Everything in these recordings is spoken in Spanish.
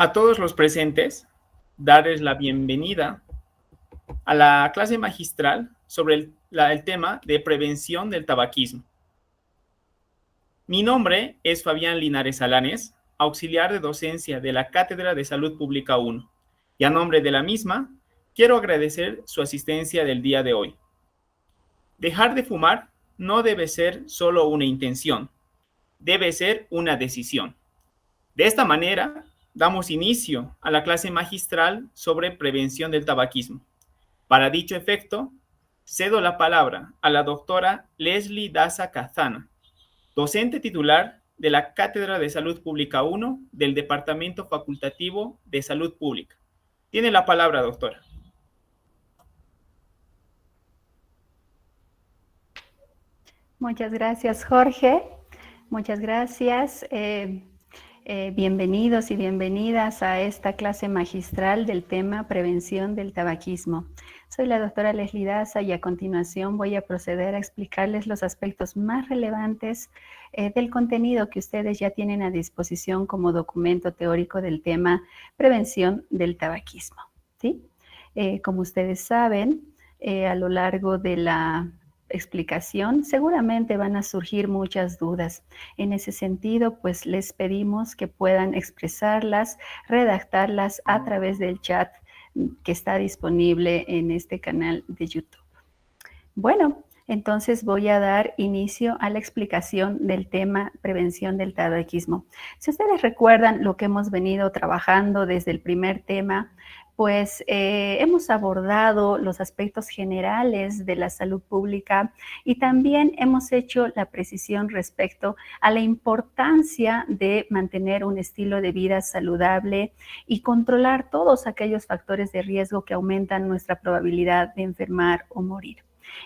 A todos los presentes, darles la bienvenida a la clase magistral sobre el tema de prevención del tabaquismo. Mi nombre es Fabián Linares Alanes, auxiliar de docencia de la Cátedra de Salud Pública 1, y a nombre de la misma, quiero agradecer su asistencia del día de hoy. Dejar de fumar no debe ser solo una intención, debe ser una decisión. De esta manera, damos inicio a la clase magistral sobre prevención del tabaquismo. Para dicho efecto, cedo la palabra a la doctora Leslie Daza Cazana, docente titular de la Cátedra de Salud Pública 1 del Departamento Facultativo de Salud Pública. Tiene la palabra, doctora. Muchas gracias, Jorge. Muchas gracias. Bienvenidos y bienvenidas a esta clase magistral del tema prevención del tabaquismo. Soy la doctora Leslie Daza y a continuación voy a proceder a explicarles los aspectos más relevantes del contenido que ustedes ya tienen a disposición como documento teórico del tema prevención del tabaquismo, ¿sí? Como ustedes saben, a lo largo de la explicación, seguramente van a surgir muchas dudas. En ese sentido, pues les pedimos que puedan expresarlas, redactarlas a través del chat que está disponible en este canal de YouTube. Bueno, entonces voy a dar inicio a la explicación del tema prevención del tabaquismo. Si ustedes recuerdan lo que hemos venido trabajando desde el primer tema, pues hemos abordado los aspectos generales de la salud pública y también hemos hecho la precisión respecto a la importancia de mantener un estilo de vida saludable y controlar todos aquellos factores de riesgo que aumentan nuestra probabilidad de enfermar o morir.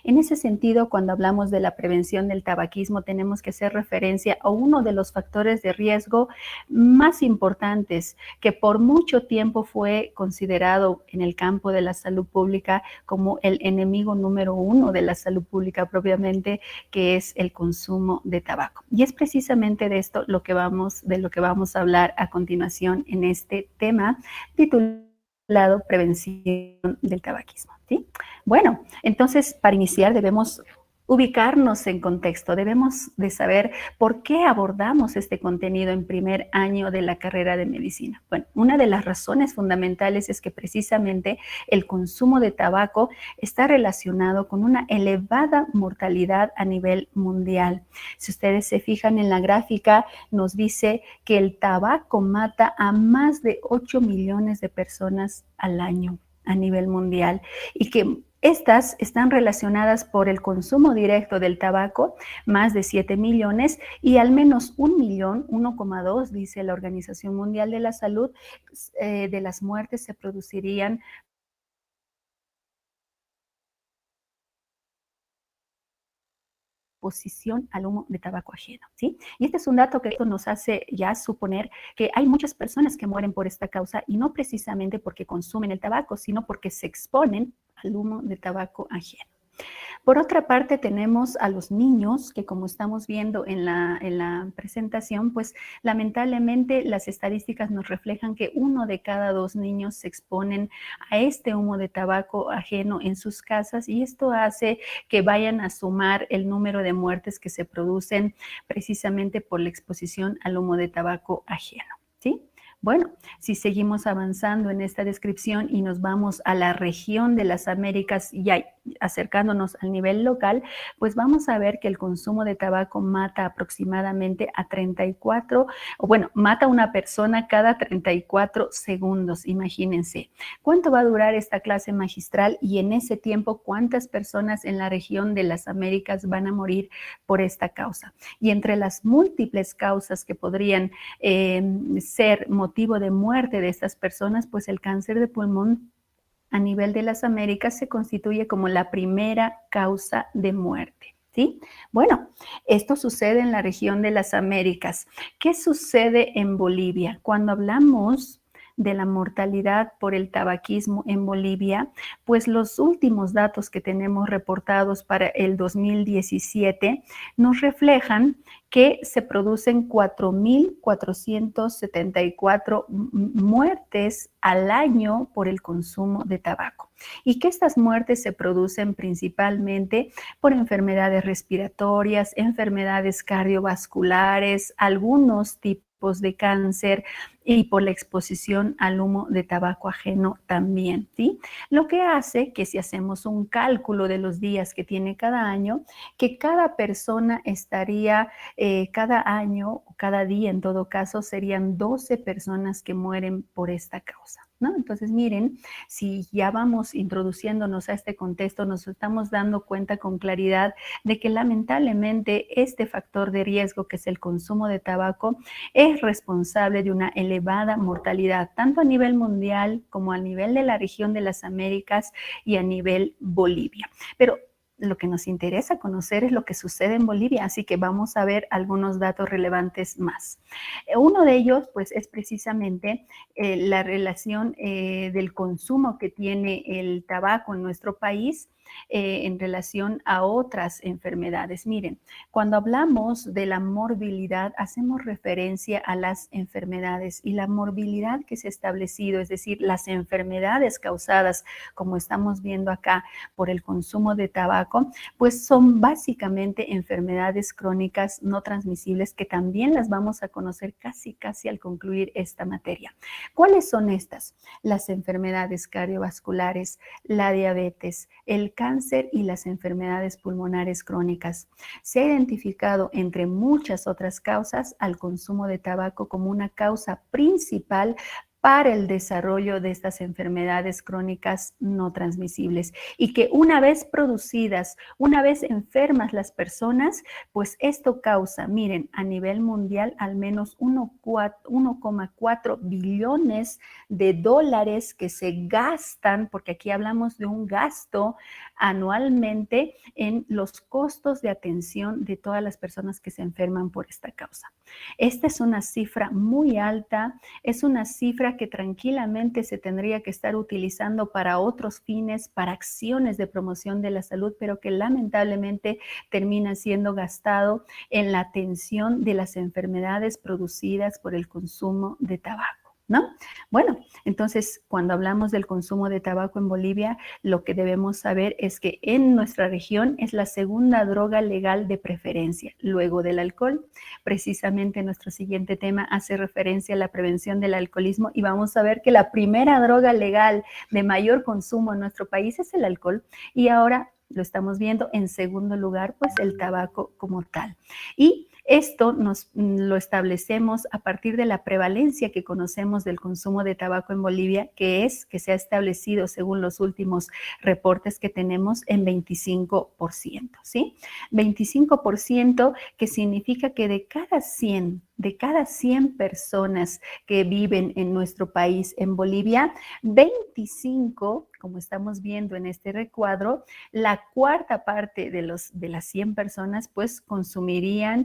En ese sentido, cuando hablamos de la prevención del tabaquismo, tenemos que hacer referencia a uno de los factores de riesgo más importantes que por mucho tiempo fue considerado en el campo de la salud pública como el enemigo número uno de la salud pública propiamente, que es el consumo de tabaco. Y es precisamente de esto de lo que vamos a hablar a continuación en este tema titulado Prevención del tabaquismo, ¿sí? Bueno, entonces para iniciar debemos ubicarnos en contexto, debemos de saber por qué abordamos este contenido en primer año de la carrera de medicina. Bueno, una de las razones fundamentales es que precisamente el consumo de tabaco está relacionado con una elevada mortalidad a nivel mundial. Si ustedes se fijan en la gráfica, nos dice que el tabaco mata a más de 8 millones de personas al año a nivel mundial y que estas están relacionadas por el consumo directo del tabaco, más de 7 millones, y al menos 1 millón, 1,2, dice la Organización Mundial de la Salud, de las muertes se producirían exposición al humo de tabaco ajeno, ¿sí? Y este es un dato que esto nos hace ya suponer que hay muchas personas que mueren por esta causa y no precisamente porque consumen el tabaco, sino porque se exponen al humo de tabaco ajeno. Por otra parte, tenemos a los niños que, como estamos viendo en la presentación, pues lamentablemente las estadísticas nos reflejan que 1 de cada 2 niños se exponen a este humo de tabaco ajeno en sus casas y esto hace que vayan a sumar el número de muertes que se producen precisamente por la exposición al humo de tabaco ajeno, ¿sí? Bueno, si seguimos avanzando en esta descripción y nos vamos a la región de las Américas y acercándonos al nivel local, pues vamos a ver que el consumo de tabaco mata aproximadamente a 34, o bueno, mata a una persona cada 34 segundos, imagínense. ¿Cuánto va a durar esta clase magistral y en ese tiempo cuántas personas en la región de las Américas van a morir por esta causa? Y entre las múltiples causas que podrían ser motivo de muerte de estas personas, pues el cáncer de pulmón a nivel de las Américas se constituye como la primera causa de muerte, ¿sí? Bueno, esto sucede en la región de las Américas. ¿Qué sucede en Bolivia? Cuando hablamos de la mortalidad por el tabaquismo en Bolivia, pues los últimos datos que tenemos reportados para el 2017 nos reflejan que se producen 4.474 muertes al año por el consumo de tabaco y que estas muertes se producen principalmente por enfermedades respiratorias, enfermedades cardiovasculares, algunos tipos de cáncer y por la exposición al humo de tabaco ajeno también, ¿sí? Lo que hace que si hacemos un cálculo de los días que tiene cada año, que cada persona estaría cada año o cada día en todo caso serían 12 personas que mueren por esta causa, ¿no? Entonces miren, si ya vamos introduciéndonos a este contexto, nos estamos dando cuenta con claridad de que lamentablemente este factor de riesgo que es el consumo de tabaco es responsable de una elevada mortalidad, tanto a nivel mundial como a nivel de la región de las Américas y a nivel Bolivia. Pero lo que nos interesa conocer es lo que sucede en Bolivia, así que vamos a ver algunos datos relevantes más. Uno de ellos, pues, es precisamente la relación del consumo que tiene el tabaco en nuestro país en relación a otras enfermedades. Miren, cuando hablamos de la morbilidad, hacemos referencia a las enfermedades y la morbilidad que se ha establecido, es decir, las enfermedades causadas, como estamos viendo acá, por el consumo de tabaco, pues son básicamente enfermedades crónicas no transmisibles que también las vamos a conocer casi al concluir esta materia. ¿Cuáles son estas? Las enfermedades cardiovasculares, la diabetes, el cáncer y las enfermedades pulmonares crónicas. Se ha identificado, entre muchas otras causas, al consumo de tabaco como una causa principal para el desarrollo de estas enfermedades crónicas no transmisibles y que una vez producidas, una vez enfermas las personas, pues esto causa, miren, a nivel mundial al menos 1,4 billones de dólares que se gastan, porque aquí hablamos de un gasto anualmente en los costos de atención de todas las personas que se enferman por esta causa. Esta es una cifra muy alta, es una cifra que tranquilamente se tendría que estar utilizando para otros fines, para acciones de promoción de la salud, pero que lamentablemente termina siendo gastado en la atención de las enfermedades producidas por el consumo de tabaco, ¿no? Bueno, entonces cuando hablamos del consumo de tabaco en Bolivia, lo que debemos saber es que en nuestra región es la segunda droga legal de preferencia, luego del alcohol. Precisamente nuestro siguiente tema hace referencia a la prevención del alcoholismo y vamos a ver que la primera droga legal de mayor consumo en nuestro país es el alcohol y ahora lo estamos viendo en segundo lugar, pues el tabaco como tal. Y esto lo establecemos a partir de la prevalencia que conocemos del consumo de tabaco en Bolivia, que se ha establecido según los últimos reportes que tenemos en 25%, ¿sí? 25% que significa que de cada 100 personas que viven en nuestro país, en Bolivia, 25, como estamos viendo en este recuadro, la cuarta parte de las 100 personas pues consumirían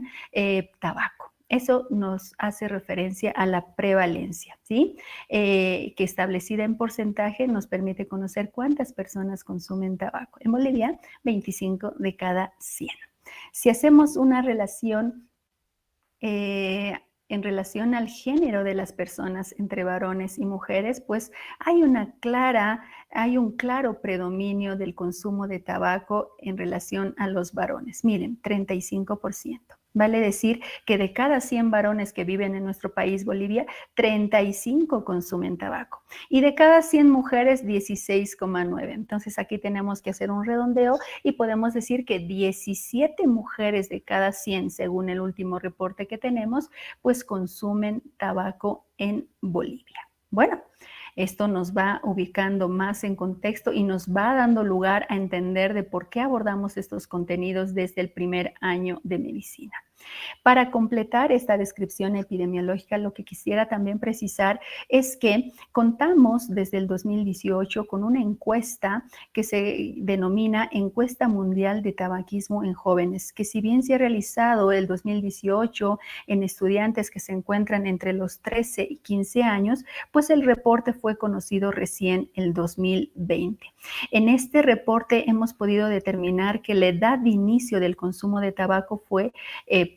tabaco. Eso nos hace referencia a la prevalencia, ¿sí? Que establecida en porcentaje nos permite conocer cuántas personas consumen tabaco. En Bolivia, 25 de cada 100. Si hacemos una relación en relación al género de las personas entre varones y mujeres, pues hay un claro predominio del consumo de tabaco en relación a los varones. Miren, 35%. Vale decir que de cada 100 varones que viven en nuestro país, Bolivia, 35 consumen tabaco. Y de cada 100 mujeres, 16,9. Entonces aquí tenemos que hacer un redondeo y podemos decir que 17 mujeres de cada 100, según el último reporte que tenemos, pues consumen tabaco en Bolivia. Bueno, esto nos va ubicando más en contexto y nos va dando lugar a entender de por qué abordamos estos contenidos desde el primer año de medicina. Para completar esta descripción epidemiológica, lo que quisiera también precisar es que contamos desde el 2018 con una encuesta que se denomina Encuesta Mundial de Tabaquismo en Jóvenes, que si bien se ha realizado el 2018 en estudiantes que se encuentran entre los 13 y 15 años, pues el reporte fue conocido recién el 2020. En este reporte hemos podido determinar que la edad de inicio del consumo de tabaco fue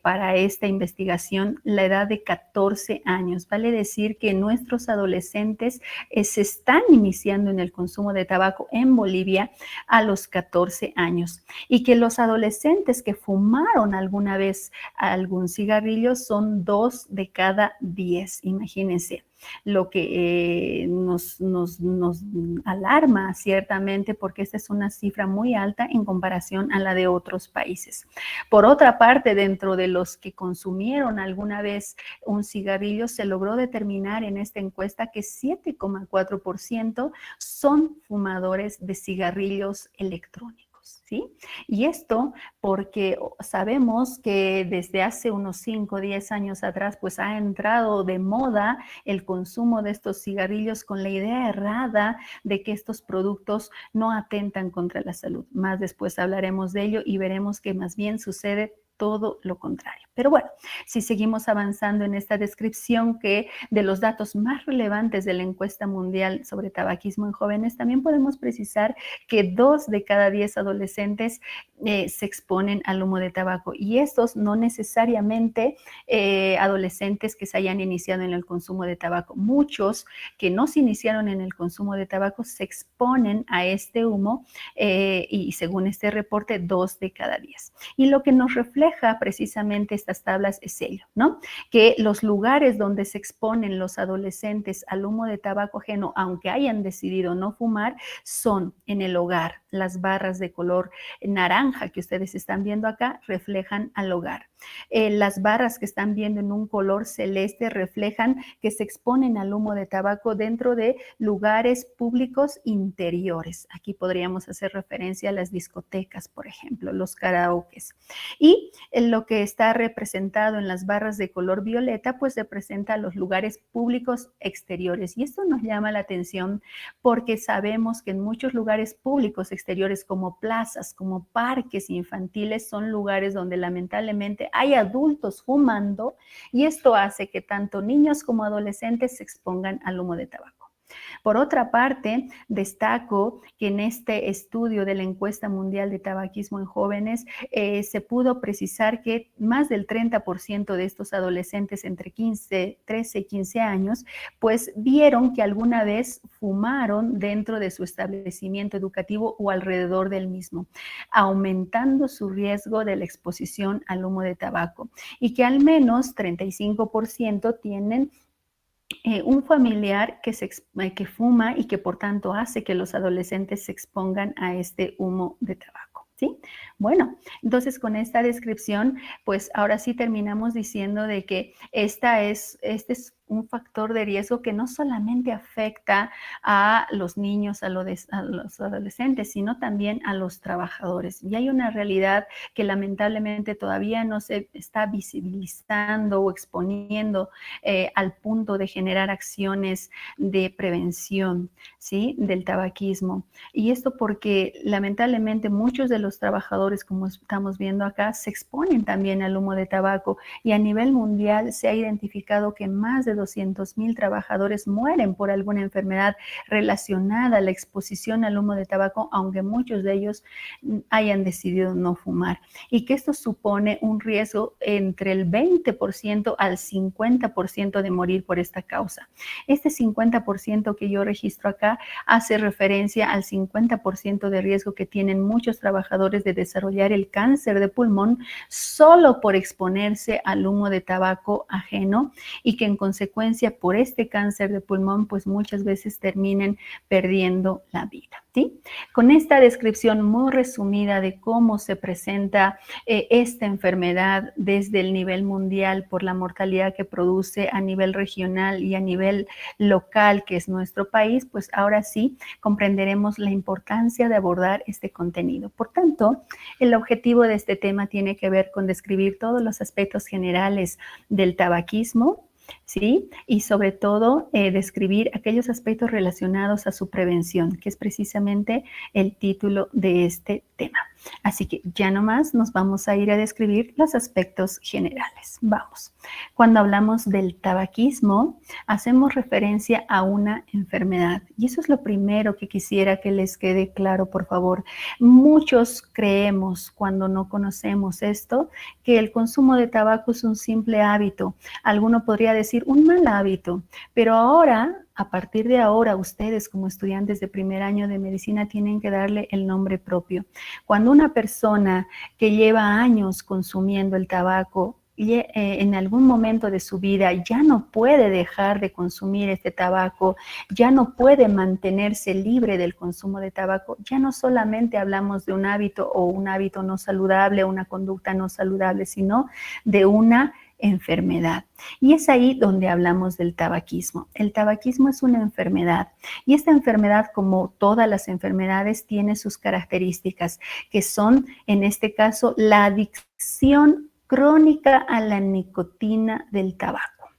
para esta investigación la edad de 14 años. Vale decir que nuestros adolescentes se están iniciando en el consumo de tabaco en Bolivia a los 14 años y que los adolescentes que fumaron alguna vez algún cigarrillo son 2 de cada 10, imagínense. Lo que nos alarma ciertamente porque esta es una cifra muy alta en comparación a la de otros países. Por otra parte, dentro de los que consumieron alguna vez un cigarrillo, se logró determinar en esta encuesta que 7,4% son fumadores de cigarrillos electrónicos. ¿Sí? Y esto porque sabemos que desde hace unos 5 o 10 años atrás pues ha entrado de moda el consumo de estos cigarrillos con la idea errada de que estos productos no atentan contra la salud. Más después hablaremos de ello y veremos que más bien sucede todo lo contrario. Pero bueno, si seguimos avanzando en esta descripción que de los datos más relevantes de la encuesta mundial sobre tabaquismo en jóvenes, también podemos precisar que 2 de cada 10 adolescentes se exponen al humo de tabaco y estos no necesariamente adolescentes que se hayan iniciado en el consumo de tabaco. Muchos que no se iniciaron en el consumo de tabaco se exponen a este humo y según este reporte 2 de cada 10. Y lo que nos refleja precisamente estas tablas es ello, ¿no? Que los lugares donde se exponen los adolescentes al humo de tabaco ajeno, aunque hayan decidido no fumar, son en el hogar. Las barras de color naranja que ustedes están viendo acá reflejan al hogar. Las barras que están viendo en un color celeste reflejan que se exponen al humo de tabaco dentro de lugares públicos interiores. Aquí podríamos hacer referencia a las discotecas, por ejemplo, los karaokes. Y lo que está representado en las barras de color violeta, pues representa los lugares públicos exteriores. Y esto nos llama la atención porque sabemos que en muchos lugares públicos exteriores, como plazas, como parques infantiles, son lugares donde lamentablemente hay adultos fumando y esto hace que tanto niños como adolescentes se expongan al humo de tabaco. Por otra parte, destaco que en este estudio de la encuesta mundial de tabaquismo en jóvenes se pudo precisar que más del 30% de estos adolescentes entre 13 y 15 años, pues vieron que alguna vez fumaron dentro de su establecimiento educativo o alrededor del mismo, aumentando su riesgo de la exposición al humo de tabaco y que al menos 35% tienen un familiar que fuma y que por tanto hace que los adolescentes se expongan a este humo de tabaco. ¿Sí? Bueno, entonces con esta descripción, pues ahora sí terminamos diciendo de que este es un factor de riesgo que no solamente afecta a los niños, a los adolescentes, sino también a los trabajadores. Y hay una realidad que lamentablemente todavía no se está visibilizando o exponiendo al punto de generar acciones de prevención, ¿sí?, del tabaquismo. Y esto porque lamentablemente muchos de los trabajadores, como estamos viendo acá, se exponen también al humo de tabaco y a nivel mundial se ha identificado que más de 200,000 trabajadores mueren por alguna enfermedad relacionada a la exposición al humo de tabaco, aunque muchos de ellos hayan decidido no fumar. Y que esto supone un riesgo entre el 20% al 50% de morir por esta causa. Este 50% que yo registro acá hace referencia al 50% de riesgo que tienen muchos trabajadores de desarrollar el cáncer de pulmón solo por exponerse al humo de tabaco ajeno y que en consecuencia consecuencia por este cáncer de pulmón, pues muchas veces terminen perdiendo la vida, ¿sí? Con esta descripción muy resumida de cómo se presenta esta enfermedad desde el nivel mundial por la mortalidad que produce a nivel regional y a nivel local, que es nuestro país, pues ahora sí comprenderemos la importancia de abordar este contenido. Por tanto, el objetivo de este tema tiene que ver con describir todos los aspectos generales del tabaquismo, ¿sí? Y sobre todo describir aquellos aspectos relacionados a su prevención, que es precisamente el título de este tema. Así que ya nomás nos vamos a ir a describir los aspectos generales. Vamos. Cuando hablamos del tabaquismo, hacemos referencia a una enfermedad. Y eso es lo primero que quisiera que les quede claro, por favor. Muchos creemos, cuando no conocemos esto, que el consumo de tabaco es un simple hábito. Alguno podría decir un mal hábito, pero ahora, a partir de ahora, ustedes como estudiantes de primer año de medicina tienen que darle el nombre propio. Cuando una persona que lleva años consumiendo el tabaco y en algún momento de su vida ya no puede dejar de consumir este tabaco, ya no puede mantenerse libre del consumo de tabaco, ya no solamente hablamos de un hábito o un hábito no saludable, una conducta no saludable, sino de una enfermedad. Y es ahí donde hablamos del tabaquismo. El tabaquismo es una enfermedad y esta enfermedad, como todas las enfermedades, tiene sus características, que son, en este caso, la adicción crónica a la nicotina del tabaco,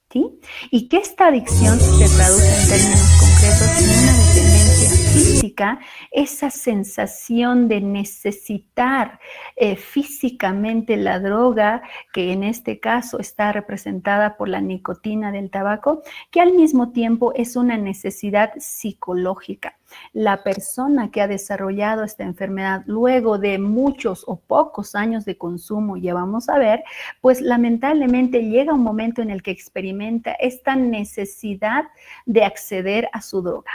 ¿sí? Y que esta adicción se traduce en términos concretos en una dependencia física, esa sensación de necesitar físicamente la droga, que en este caso está representada por la nicotina del tabaco, que al mismo tiempo es una necesidad psicológica. La persona que ha desarrollado esta enfermedad luego de muchos o pocos años de consumo, ya vamos a ver, pues lamentablemente llega un momento en el que experimenta esta necesidad de acceder a su droga,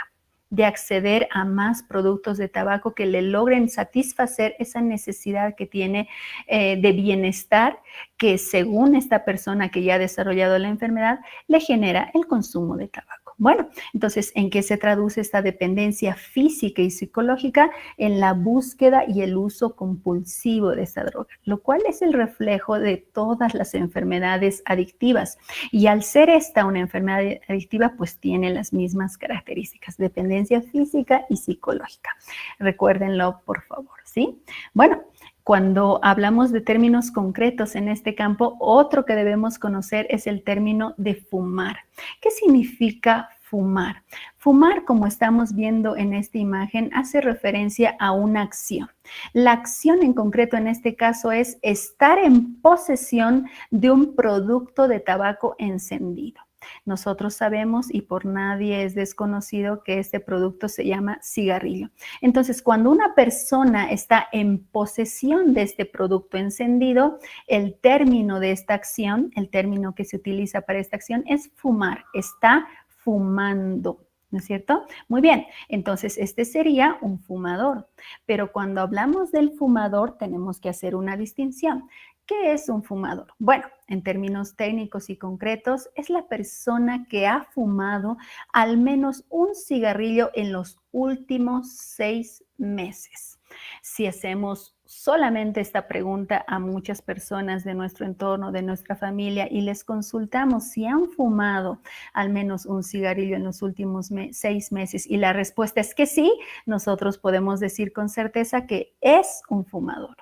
de acceder a más productos de tabaco que le logren satisfacer esa necesidad que tiene de bienestar, que según esta persona que ya ha desarrollado la enfermedad, le genera el consumo de tabaco. Bueno, entonces, ¿en qué se traduce esta dependencia física y psicológica? En la búsqueda y el uso compulsivo de esta droga, lo cual es el reflejo de todas las enfermedades adictivas. Y al ser esta una enfermedad adictiva, pues tiene las mismas características, dependencia física y psicológica. Recuérdenlo, por favor, ¿sí? Bueno, cuando hablamos de términos concretos en este campo, otro que debemos conocer es el término de fumar. ¿Qué significa fumar? Fumar, como estamos viendo en esta imagen, hace referencia a una acción. La acción en concreto en este caso es estar en posesión de un producto de tabaco encendido. Nosotros sabemos y por nadie es desconocido que este producto se llama cigarrillo. Entonces, cuando una persona está en posesión de este producto encendido, el término de esta acción, el término que se utiliza para esta acción es fumar, está fumando. ¿No es cierto? Muy bien, entonces este sería un fumador, pero cuando hablamos del fumador tenemos que hacer una distinción. ¿Qué es un fumador? Bueno, en términos técnicos y concretos, es la persona que ha fumado al menos un cigarrillo en los últimos 6 meses. Si hacemos solamente esta pregunta a muchas personas de nuestro entorno, de nuestra familia, y les consultamos si han fumado al menos un cigarrillo en los últimos 6 meses, y la respuesta es que sí, nosotros podemos decir con certeza que es un fumador,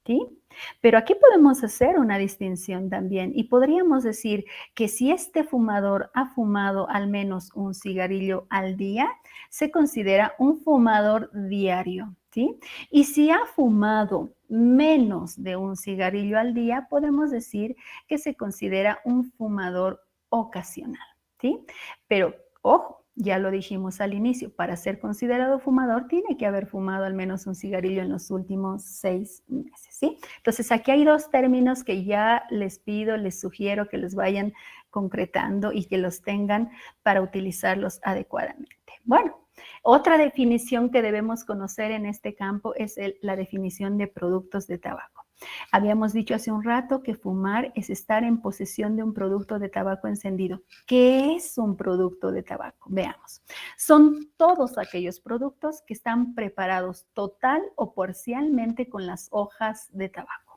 ¿sí? Pero aquí podemos hacer una distinción también y podríamos decir que si este fumador ha fumado al menos un cigarrillo al día, se considera un fumador diario, ¿sí? Y si ha fumado menos de un cigarrillo al día, podemos decir que se considera un fumador ocasional, ¿sí? Pero, ojo, ya lo dijimos al inicio, para ser considerado fumador tiene que haber fumado al menos un cigarrillo en los últimos 6 meses, ¿sí? Entonces aquí hay 2 términos que ya les pido, les sugiero que los vayan concretando y que los tengan para utilizarlos adecuadamente. Bueno, otra definición que debemos conocer en este campo es la definición de productos de tabaco. Habíamos dicho hace un rato que fumar es estar en posesión de un producto de tabaco encendido. ¿Qué es un producto de tabaco? Veamos. Son todos aquellos productos que están preparados total o parcialmente con las hojas de tabaco.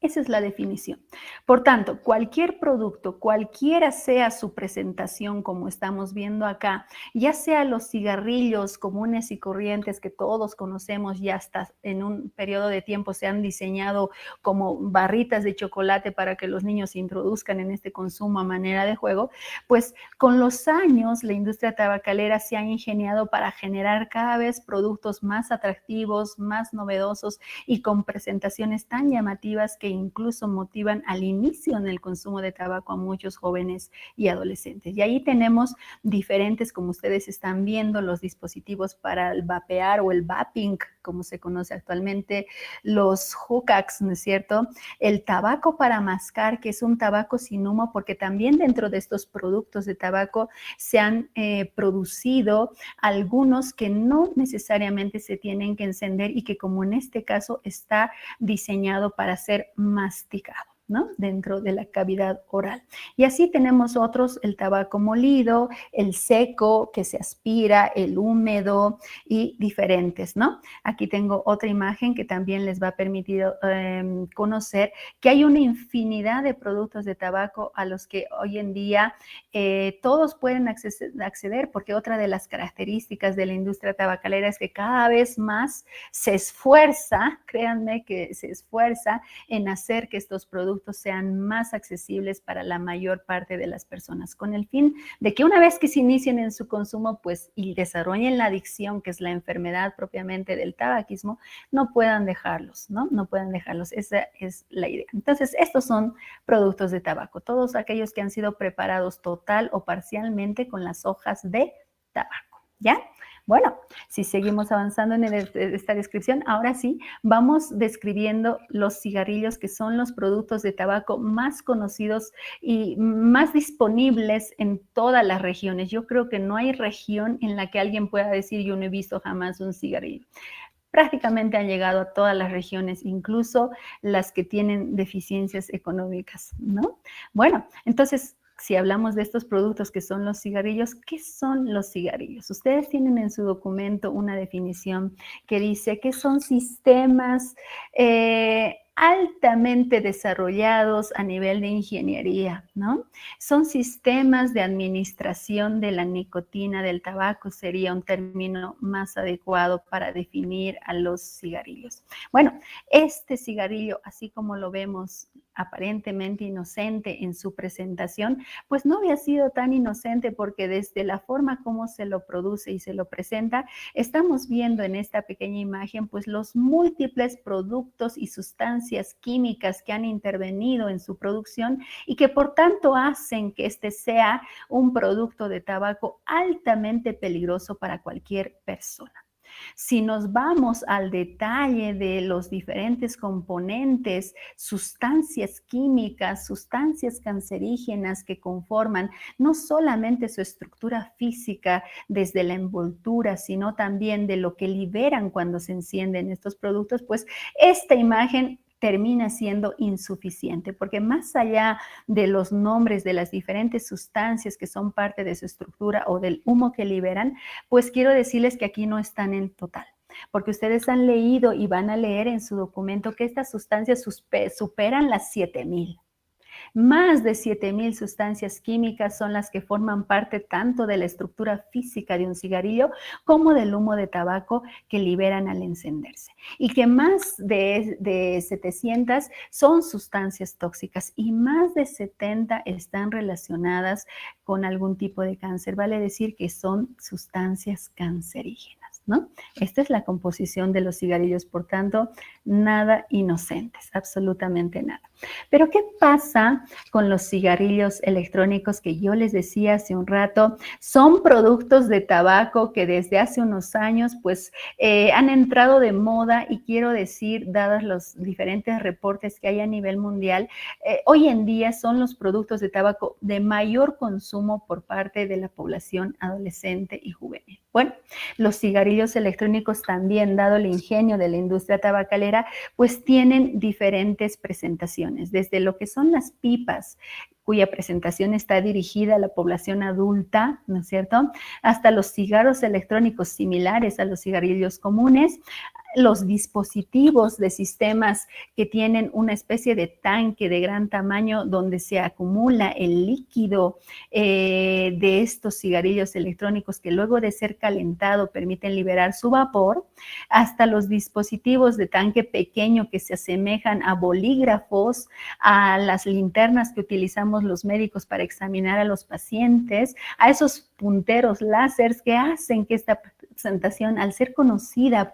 Esa es la definición. Por tanto, cualquier producto, cualquiera sea su presentación, como estamos viendo acá, ya sea los cigarrillos comunes y corrientes que todos conocemos, ya hasta en un periodo de tiempo se han diseñado como barritas de chocolate para que los niños se introduzcan en este consumo a manera de juego, pues con los años la industria tabacalera se ha ingeniado para generar cada vez productos más atractivos, más novedosos y con presentaciones tan llamativas que incluso motivan al inicio en el consumo de tabaco a muchos jóvenes y adolescentes. Y ahí tenemos diferentes, como ustedes están viendo, los dispositivos para el vapear o el vaping, como se conoce actualmente, los hookahs, ¿no es cierto? El tabaco para mascar, que es un tabaco sin humo, porque también dentro de estos productos de tabaco se han producido algunos que no necesariamente se tienen que encender y que, como en este caso, está diseñado para ser masticado, ¿no? Dentro de la cavidad oral. Y así tenemos otros, el tabaco molido, el seco que se aspira, el húmedo y diferentes, ¿no? Aquí tengo otra imagen que también les va a permitir conocer que hay una infinidad de productos de tabaco a los que hoy en día todos pueden acceder, porque otra de las características de la industria tabacalera es que cada vez más se esfuerza, créanme que se esfuerza en hacer que estos productos sean más accesibles para la mayor parte de las personas, con el fin de que una vez que se inicien en su consumo, pues, y desarrollen la adicción, que es la enfermedad propiamente del tabaquismo, no puedan dejarlos, ¿no? No puedan dejarlos. Esa es la idea. Entonces, estos son productos de tabaco, todos aquellos que han sido preparados total o parcialmente con las hojas de tabaco, ¿ya? Bueno, si seguimos avanzando en esta descripción, ahora sí, vamos describiendo los cigarrillos, que son los productos de tabaco más conocidos y más disponibles en todas las regiones. Yo creo que no hay región en la que alguien pueda decir yo no he visto jamás un cigarrillo. Prácticamente han llegado a todas las regiones, incluso las que tienen deficiencias económicas, ¿no? Bueno, entonces, si hablamos de estos productos que son los cigarrillos, ¿qué son los cigarrillos? Ustedes tienen en su documento una definición que dice que son sistemas altamente desarrollados a nivel de ingeniería, ¿no? Son sistemas de administración de la nicotina del tabaco, sería un término más adecuado para definir a los cigarrillos. Bueno, este cigarrillo, así como lo vemos aparentemente inocente en su presentación, pues no había sido tan inocente, porque desde la forma como se lo produce y se lo presenta, estamos viendo en esta pequeña imagen pues los múltiples productos y sustancias químicas que han intervenido en su producción y que por tanto hacen que este sea un producto de tabaco altamente peligroso para cualquier persona. Si nos vamos al detalle de los diferentes componentes, sustancias químicas, sustancias cancerígenas que conforman no solamente su estructura física desde la envoltura, sino también de lo que liberan cuando se encienden estos productos, pues esta imagen termina siendo insuficiente, porque más allá de los nombres de las diferentes sustancias que son parte de su estructura o del humo que liberan, pues quiero decirles que aquí no están en total, porque ustedes han leído y van a leer en su documento que estas sustancias superan las 7,000. Más de 7,000 sustancias químicas son las que forman parte tanto de la estructura física de un cigarrillo como del humo de tabaco que liberan al encenderse. Y que más de 700 son sustancias tóxicas y más de 70 están relacionadas con algún tipo de cáncer. Vale decir que son sustancias cancerígenas, ¿no? Esta es la composición de los cigarrillos, por tanto, nada inocentes, absolutamente nada. Pero ¿qué pasa con los cigarrillos electrónicos que yo les decía hace un rato? Son productos de tabaco que desde hace unos años pues han entrado de moda, y quiero decir, dados los diferentes reportes que hay a nivel mundial, hoy en día son los productos de tabaco de mayor consumo por parte de la población adolescente y juvenil. Bueno, los cigarrillos electrónicos también, dado el ingenio de la industria tabacalera, pues tienen diferentes presentaciones, desde lo que son las pipas, cuya presentación está dirigida a la población adulta, ¿no es cierto?, hasta los cigarros electrónicos similares a los cigarrillos comunes, los dispositivos de sistemas que tienen una especie de tanque de gran tamaño donde se acumula el líquido de estos cigarrillos electrónicos que luego de ser calentado permiten liberar su vapor, hasta los dispositivos de tanque pequeño que se asemejan a bolígrafos, a las linternas que utilizamos los médicos para examinar a los pacientes, a esos punteros láseres que hacen que esta presentación, al ser conocida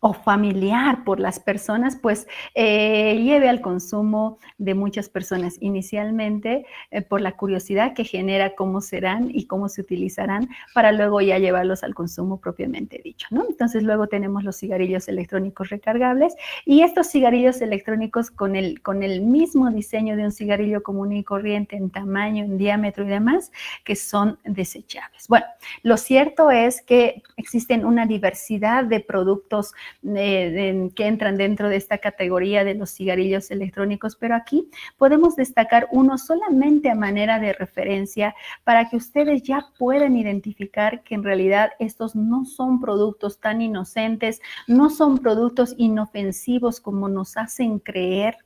o familiar por las personas, pues lleve al consumo de muchas personas. Inicialmente, por la curiosidad que genera cómo serán y cómo se utilizarán para luego ya llevarlos al consumo propiamente dicho, ¿no? Entonces, luego tenemos los cigarrillos electrónicos recargables y estos cigarrillos electrónicos con el mismo diseño de un cigarrillo común y corriente en tamaño, en diámetro y demás, que son desechables. Bueno, lo cierto es que existen una diversidad de productos que entran dentro de esta categoría de los cigarrillos electrónicos, pero aquí podemos destacar uno solamente a manera de referencia para que ustedes ya puedan identificar que en realidad estos no son productos tan inocentes, no son productos inofensivos como nos hacen creer.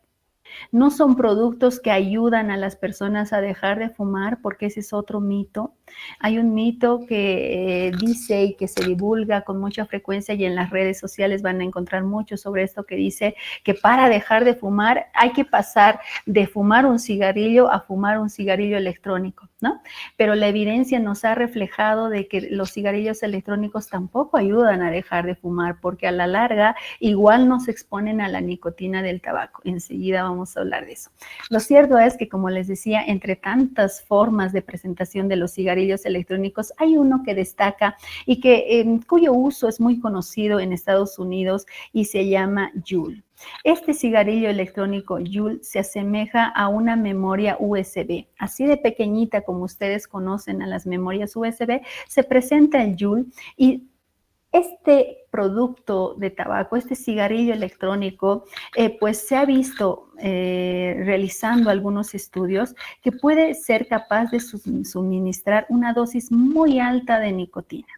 No son productos que ayudan a las personas a dejar de fumar, porque ese es otro mito. Hay un mito que dice y que se divulga con mucha frecuencia y en las redes sociales van a encontrar mucho sobre esto, que dice que para dejar de fumar hay que pasar de fumar un cigarrillo a fumar un cigarrillo electrónico, ¿no? Pero la evidencia nos ha reflejado de que los cigarrillos electrónicos tampoco ayudan a dejar de fumar, porque a la larga igual nos exponen a la nicotina del tabaco. Enseguida vamos a hablar de eso. Lo cierto es que, como les decía, entre tantas formas de presentación de los cigarrillos electrónicos, hay uno que destaca y que cuyo uso es muy conocido en Estados Unidos y se llama Juul. Este cigarrillo electrónico Juul se asemeja a una memoria USB. Así de pequeñita como ustedes conocen a las memorias USB, se presenta el Juul y este producto de tabaco, este cigarrillo electrónico, pues se ha visto realizando algunos estudios que puede ser capaz de suministrar una dosis muy alta de nicotina.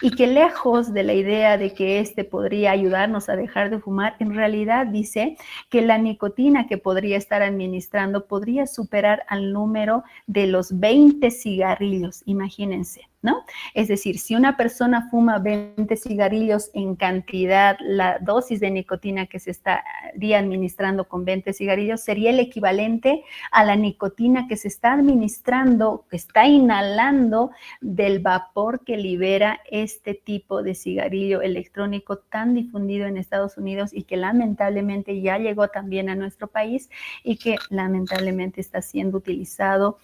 Y que lejos de la idea de que este podría ayudarnos a dejar de fumar, en realidad dice que la nicotina que podría estar administrando podría superar al número de los 20 cigarrillos, imagínense, ¿no? Es decir, si una persona fuma 20 cigarrillos en cantidad, la dosis de nicotina que se estaría administrando con 20 cigarrillos sería el equivalente a la nicotina que se está administrando, que está inhalando del vapor que libera este tipo de cigarrillo electrónico tan difundido en Estados Unidos y que lamentablemente ya llegó también a nuestro país y que lamentablemente está siendo utilizado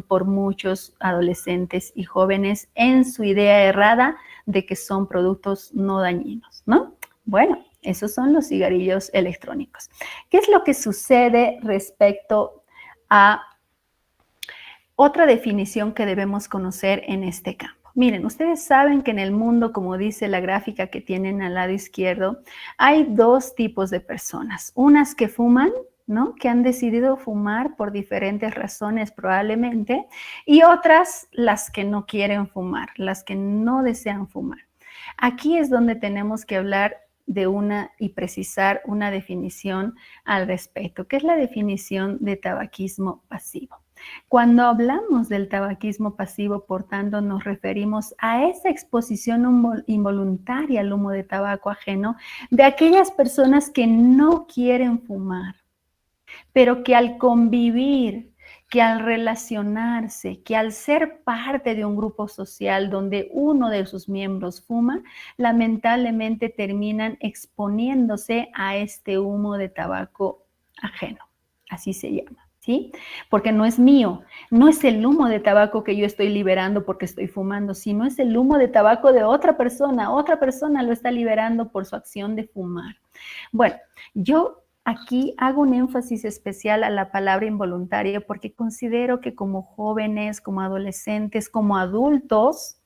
por muchos adolescentes y jóvenes en su idea errada de que son productos no dañinos, ¿no? Bueno, esos son los cigarrillos electrónicos. ¿Qué es lo que sucede respecto a otra definición que debemos conocer en este campo? Miren, ustedes saben que en el mundo, como dice la gráfica que tienen al lado izquierdo, hay dos tipos de personas. Unas que fuman, ¿no? Que han decidido fumar por diferentes razones probablemente, y otras las que no quieren fumar, las que no desean fumar. Aquí es donde tenemos que hablar de una y precisar una definición al respecto, que es la definición de tabaquismo pasivo. Cuando hablamos del tabaquismo pasivo, por tanto, nos referimos a esa exposición involuntaria al humo de tabaco ajeno de aquellas personas que no quieren fumar, pero que al convivir, que al relacionarse, que al ser parte de un grupo social donde uno de sus miembros fuma, lamentablemente terminan exponiéndose a este humo de tabaco ajeno, así se llama. ¿Sí? Porque no es mío, no es el humo de tabaco que yo estoy liberando porque estoy fumando, sino es el humo de tabaco de otra persona lo está liberando por su acción de fumar. Bueno, yo aquí hago un énfasis especial a la palabra involuntaria porque considero que como jóvenes, como adolescentes, como adultos,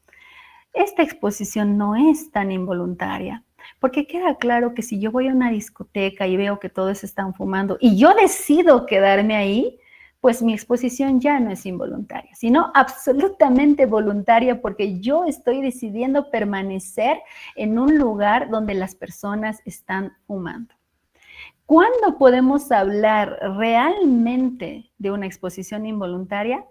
esta exposición no es tan involuntaria, porque queda claro que si yo voy a una discoteca y veo que todos están fumando y yo decido quedarme ahí, pues mi exposición ya no es involuntaria, sino absolutamente voluntaria, porque yo estoy decidiendo permanecer en un lugar donde las personas están fumando. ¿Cuándo podemos hablar realmente de una exposición involuntaria?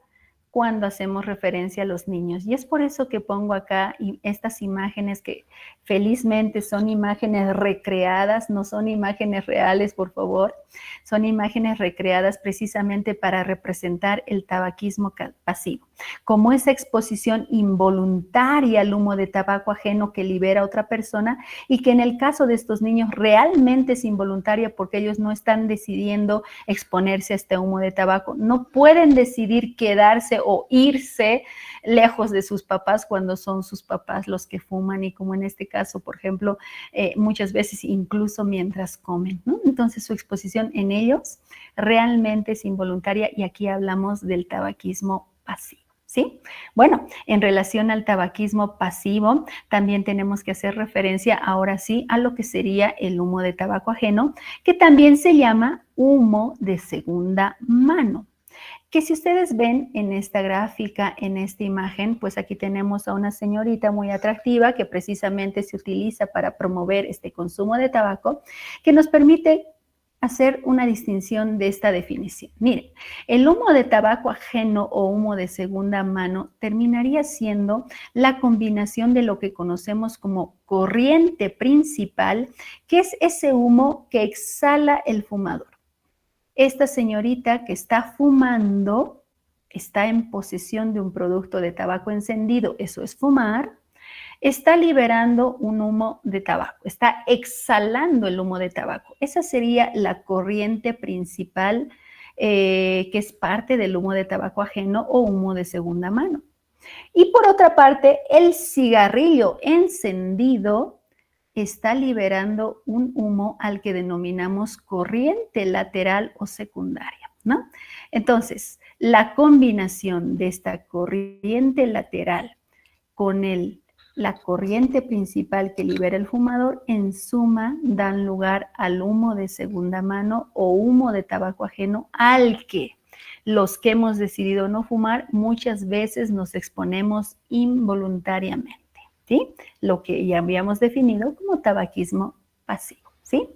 Cuando hacemos referencia a los niños. Y es por eso que pongo acá estas imágenes que felizmente son imágenes recreadas, no son imágenes reales, por favor. Son imágenes recreadas precisamente para representar el tabaquismo pasivo, como esa exposición involuntaria al humo de tabaco ajeno que libera a otra persona, y que en el caso de estos niños realmente es involuntaria porque ellos no están decidiendo exponerse a este humo de tabaco. No pueden decidir quedarse o irse lejos de sus papás cuando son sus papás los que fuman, y como en este caso, por ejemplo, muchas veces incluso mientras comen, ¿no? Entonces su exposición en ellos realmente es involuntaria, y aquí hablamos del tabaquismo pasivo. ¿Sí? Bueno, en relación al tabaquismo pasivo, también tenemos que hacer referencia ahora sí a lo que sería el humo de tabaco ajeno, que también se llama humo de segunda mano. Que si ustedes ven en esta gráfica, en esta imagen, pues aquí tenemos a una señorita muy atractiva que precisamente se utiliza para promover este consumo de tabaco, que nos permite hacer una distinción de esta definición. Miren, el humo de tabaco ajeno o humo de segunda mano terminaría siendo la combinación de lo que conocemos como corriente principal, que es ese humo que exhala el fumador. Esta señorita que está fumando está en posesión de un producto de tabaco encendido, eso es fumar, está liberando un humo de tabaco, está exhalando el humo de tabaco. Esa sería la corriente principal que es parte del humo de tabaco ajeno o humo de segunda mano. Y por otra parte, el cigarrillo encendido está liberando un humo al que denominamos corriente lateral o secundaria, ¿no? Entonces, la combinación de esta corriente lateral con la corriente principal que libera el fumador, en suma, dan lugar al humo de segunda mano o humo de tabaco ajeno, al que los que hemos decidido no fumar muchas veces nos exponemos involuntariamente. ¿Sí? Lo que ya habíamos definido como tabaquismo pasivo, ¿sí?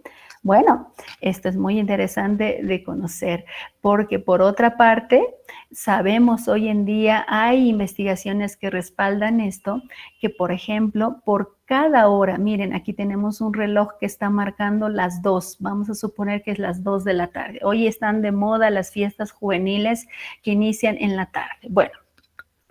Bueno, esto es muy interesante de conocer, porque por otra parte, sabemos hoy en día, hay investigaciones que respaldan esto, que por ejemplo, por cada hora, miren, aquí tenemos un reloj que está marcando las 2, vamos a suponer que es las 2 de la tarde. Hoy están de moda las fiestas juveniles que inician en la tarde. Bueno,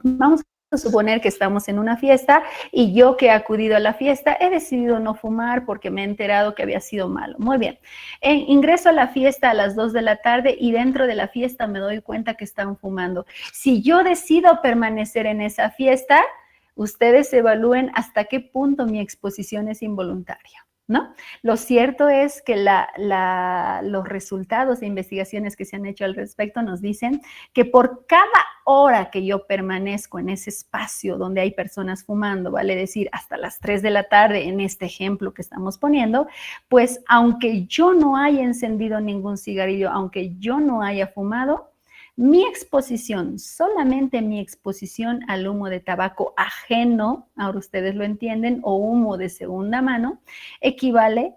vamos a suponer que estamos en una fiesta y yo que he acudido a la fiesta he decidido no fumar porque me he enterado que había sido malo. Muy bien. Ingreso a la fiesta a las 2 de la tarde y dentro de la fiesta me doy cuenta que están fumando. Si yo decido permanecer en esa fiesta, ustedes evalúen hasta qué punto mi exposición es involuntaria, ¿no? Lo cierto es que los resultados de investigaciones que se han hecho al respecto nos dicen que por cada hora que yo permanezco en ese espacio donde hay personas fumando, vale decir hasta las 3 de la tarde en este ejemplo que estamos poniendo, pues aunque yo no haya encendido ningún cigarrillo, aunque yo no haya fumado, mi exposición, solamente mi exposición al humo de tabaco ajeno, ahora ustedes lo entienden, o humo de segunda mano, equivale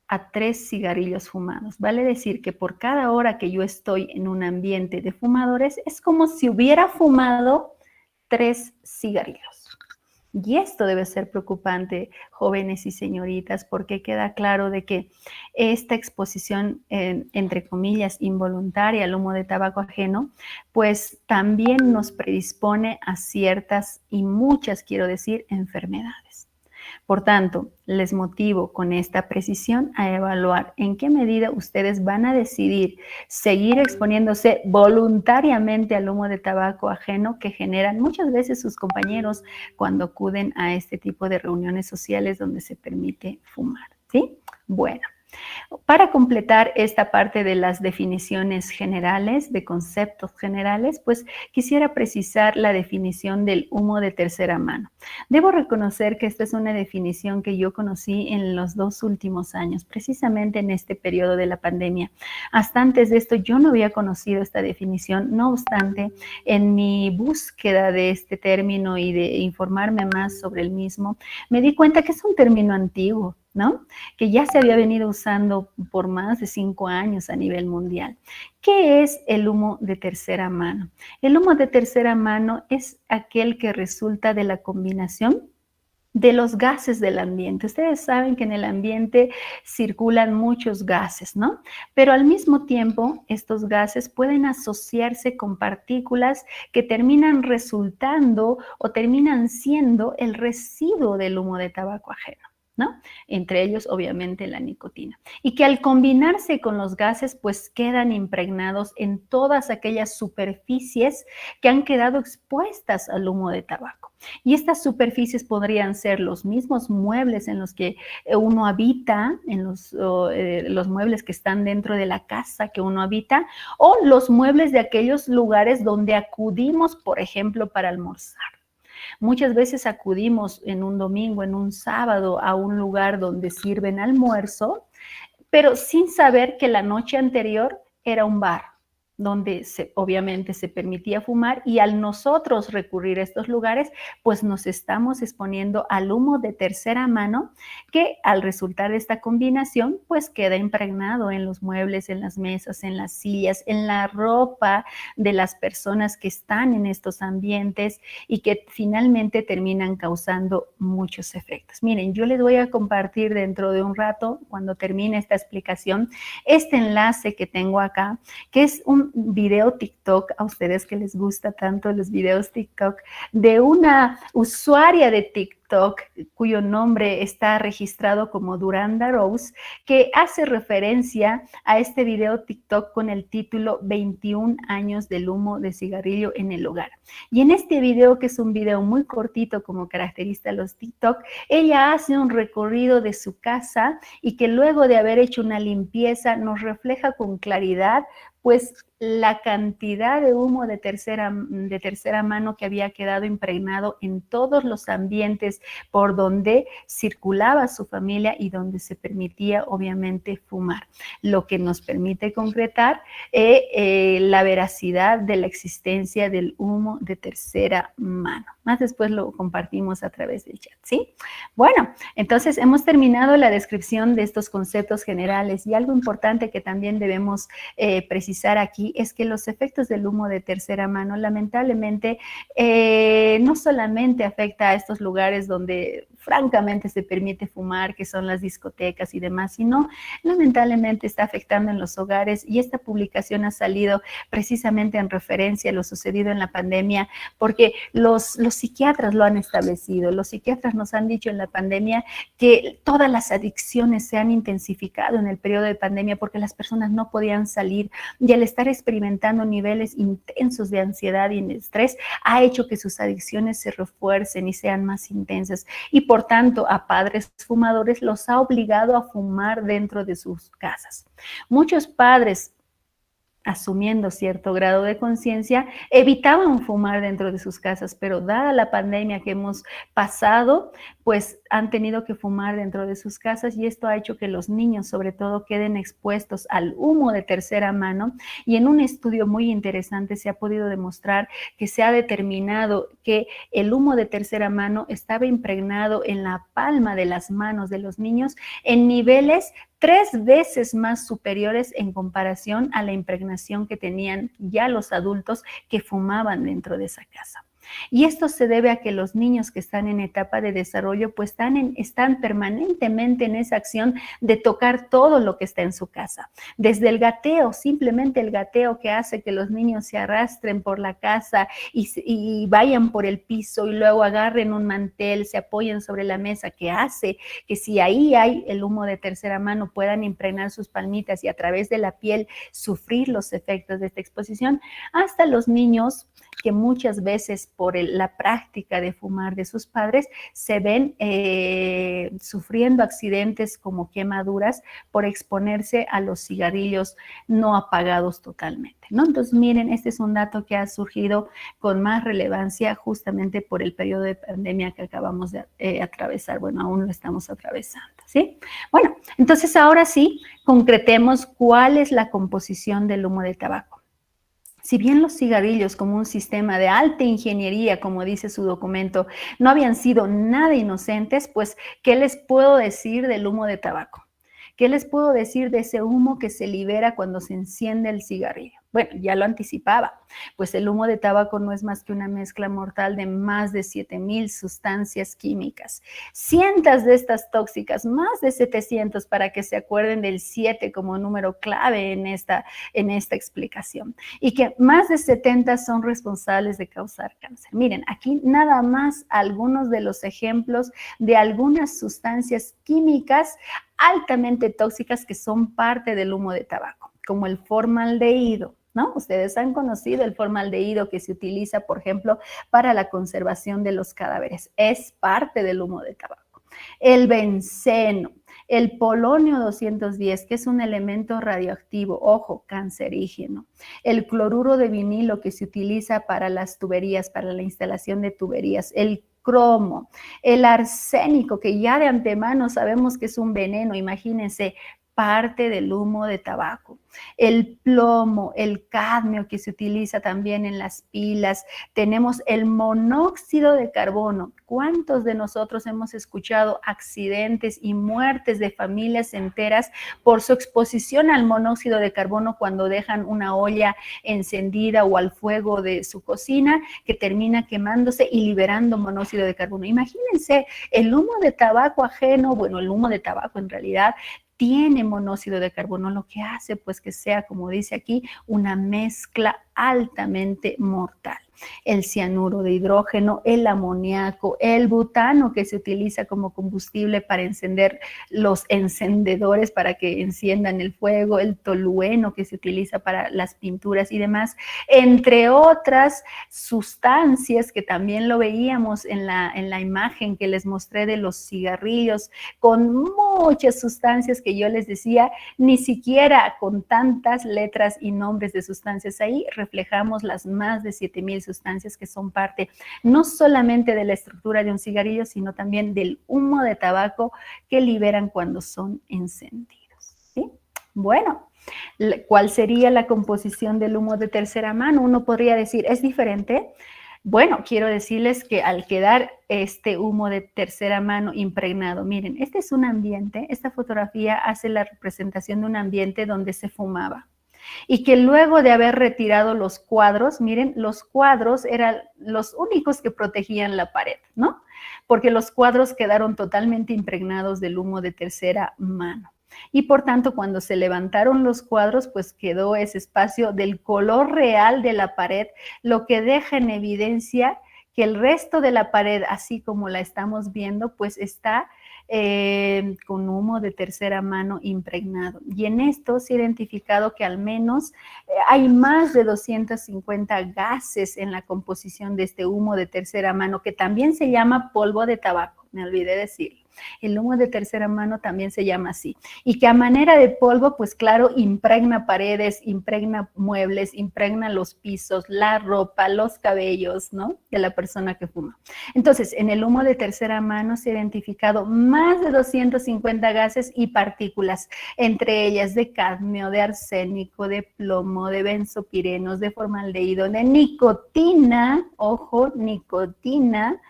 a 3 cigarrillos fumados. Vale decir que por cada hora que yo estoy en un ambiente de fumadores, es como si hubiera fumado 3 cigarrillos. Y esto debe ser preocupante, jóvenes y señoritas, porque queda claro de que esta exposición, entre comillas, involuntaria al humo de tabaco ajeno, pues también nos predispone a ciertas y muchas, quiero decir, enfermedades. Por tanto, les motivo con esta precisión a evaluar en qué medida ustedes van a decidir seguir exponiéndose voluntariamente al humo de tabaco ajeno que generan muchas veces sus compañeros cuando acuden a este tipo de reuniones sociales donde se permite fumar, ¿sí? Bueno, Para completar esta parte de las definiciones generales, de conceptos generales, pues quisiera precisar la definición del humo de tercera mano. Debo reconocer que esta es una definición que yo conocí en los 2 últimos años, precisamente en este periodo de la pandemia. Hasta antes de esto yo no había conocido esta definición, no obstante, en mi búsqueda de este término y de informarme más sobre el mismo, me di cuenta que es un término antiguo, ¿no? Que ya se había venido usando por más de 5 años a nivel mundial. ¿Qué es el humo de tercera mano? El humo de tercera mano es aquel que resulta de la combinación de los gases del ambiente. Ustedes saben que en el ambiente circulan muchos gases, ¿no? Pero al mismo tiempo, estos gases pueden asociarse con partículas que terminan resultando o terminan siendo el residuo del humo de tabaco ajeno, ¿no? Entre ellos, obviamente, la nicotina. Y que al combinarse con los gases, pues quedan impregnados en todas aquellas superficies que han quedado expuestas al humo de tabaco. Y estas superficies podrían ser los mismos muebles en los que uno habita, en los muebles que están dentro de la casa que uno habita, o los muebles de aquellos lugares donde acudimos, por ejemplo, para almorzar. Muchas veces acudimos en un domingo, en un sábado, a un lugar donde sirven almuerzo, pero sin saber que la noche anterior era un bar donde obviamente se permitía fumar, y al nosotros recurrir a estos lugares, pues nos estamos exponiendo al humo de tercera mano que al resultar de esta combinación, pues queda impregnado en los muebles, en las mesas, en las sillas, en la ropa de las personas que están en estos ambientes y que finalmente terminan causando muchos efectos. Miren, yo les voy a compartir dentro de un rato, cuando termine esta explicación, este enlace que tengo acá, que es un video TikTok, a ustedes que les gusta tanto los videos TikTok, de una usuaria de TikTok cuyo nombre está registrado como Duranda Rose, que hace referencia a este video TikTok con el título 21 años del humo de cigarrillo en el hogar. Y en este video, que es un video muy cortito como caracteriza los TikTok, ella hace un recorrido de su casa y que luego de haber hecho una limpieza nos refleja con claridad pues la cantidad de humo de tercera mano que había quedado impregnado en todos los ambientes por donde circulaba su familia y donde se permitía obviamente fumar, lo que nos permite concretar la veracidad de la existencia del humo de tercera mano. Más después lo compartimos a través del chat, ¿sí? Bueno, entonces hemos terminado la descripción de estos conceptos generales, y algo importante que también debemos precisar aquí es que los efectos del humo de tercera mano lamentablemente no solamente afecta a estos lugares donde francamente se permite fumar, que son las discotecas y demás, sino lamentablemente está afectando en los hogares, y esta publicación ha salido precisamente en referencia a lo sucedido en la pandemia, porque los psiquiatras lo han establecido. Los psiquiatras nos han dicho en la pandemia que todas las adicciones se han intensificado en el periodo de pandemia porque las personas no podían salir, y al estar experimentando niveles intensos de ansiedad y de estrés ha hecho que sus adicciones se refuercen y sean más intensas, y por tanto a padres fumadores los ha obligado a fumar dentro de sus casas. Muchos padres, asumiendo cierto grado de conciencia, evitaban fumar dentro de sus casas, pero dada la pandemia que hemos pasado, pues han tenido que fumar dentro de sus casas, y esto ha hecho que los niños sobre todo queden expuestos al humo de tercera mano. Y en un estudio muy interesante se ha podido demostrar que se ha determinado que el humo de tercera mano estaba impregnado en la palma de las manos de los niños en niveles 3 veces más superiores en comparación a la impregnación que tenían ya los adultos que fumaban dentro de esa casa. Y esto se debe a que los niños que están en etapa de desarrollo pues están permanentemente en esa acción de tocar todo lo que está en su casa. Desde el gateo, simplemente el gateo que hace que los niños se arrastren por la casa y vayan por el piso y luego agarren un mantel, se apoyen sobre la mesa, que hace que si ahí hay el humo de tercera mano puedan impregnar sus palmitas y a través de la piel sufrir los efectos de esta exposición, hasta los niños que muchas veces por la práctica de fumar de sus padres se ven sufriendo accidentes como quemaduras por exponerse a los cigarrillos no apagados totalmente, ¿no? Entonces, miren, este es un dato que ha surgido con más relevancia justamente por el periodo de pandemia que acabamos de atravesar. Bueno, aún lo estamos atravesando, ¿sí? Bueno, entonces ahora sí, concretemos cuál es la composición del humo de tabaco. Si bien los cigarrillos, como un sistema de alta ingeniería, como dice su documento, no habían sido nada inocentes, pues, ¿qué les puedo decir del humo de tabaco? ¿Qué les puedo decir de ese humo que se libera cuando se enciende el cigarrillo? Bueno, ya lo anticipaba, pues el humo de tabaco no es más que una mezcla mortal de más de 7,000 sustancias químicas. Cientos de estas tóxicas, más de 700, para que se acuerden del 7 como número clave en esta explicación. Y que más de 70 son responsables de causar cáncer. Miren, aquí nada más algunos de los ejemplos de algunas sustancias químicas altamente tóxicas que son parte del humo de tabaco, como el formaldehído, ¿no? Ustedes han conocido el formaldehído que se utiliza, por ejemplo, para la conservación de los cadáveres. Es parte del humo de tabaco. El benceno, el polonio 210, que es un elemento radioactivo, ojo, cancerígeno. El cloruro de vinilo que se utiliza para las tuberías, para la instalación de tuberías. El cromo, el arsénico, que ya de antemano sabemos que es un veneno, imagínense, parte del humo de tabaco. El plomo, el cadmio que se utiliza también en las pilas. Tenemos el monóxido de carbono. ¿Cuántos de nosotros hemos escuchado accidentes y muertes de familias enteras por su exposición al monóxido de carbono cuando dejan una olla encendida o al fuego de su cocina que termina quemándose y liberando monóxido de carbono? Imagínense, el humo de tabaco ajeno, bueno, el humo de tabaco en realidad tiene monóxido de carbono, lo que hace pues que sea, como dice aquí, una mezcla altamente mortal. El cianuro de hidrógeno, el amoníaco, el butano que se utiliza como combustible para encender los encendedores para que enciendan el fuego, el tolueno que se utiliza para las pinturas y demás, entre otras sustancias que también lo veíamos en la imagen que les mostré de los cigarrillos, con muchas sustancias que yo les decía, ni siquiera con tantas letras y nombres de sustancias ahí reflejamos las más de 7,000 sustancias que son parte no solamente de la estructura de un cigarrillo, sino también del humo de tabaco que liberan cuando son encendidos, ¿sí? Bueno, ¿cuál sería la composición del humo de tercera mano? Uno podría decir, ¿es diferente? Bueno, quiero decirles que al quedar este humo de tercera mano impregnado, miren, este es un ambiente, esta fotografía hace la representación de un ambiente donde se fumaba. Y que luego de haber retirado los cuadros, miren, los cuadros eran los únicos que protegían la pared, ¿no? Porque los cuadros quedaron totalmente impregnados del humo de tercera mano. Y por tanto, cuando se levantaron los cuadros, pues quedó ese espacio del color real de la pared, lo que deja en evidencia que el resto de la pared, así como la estamos viendo, pues está con humo de tercera mano impregnado. Y en esto se ha identificado que al menos hay más de 250 gases en la composición de este humo de tercera mano, que también se llama polvo de tabaco, me olvidé decirlo. El humo de tercera mano también se llama así. Y que a manera de polvo, pues claro, impregna paredes, impregna muebles, impregna los pisos, la ropa, los cabellos, ¿no? De la persona que fuma. Entonces, en el humo de tercera mano se ha identificado más de 250 gases y partículas, entre ellas de cadmio, de arsénico, de plomo, de benzopirenos, de formaldehído, de nicotina, ojo, nicotina,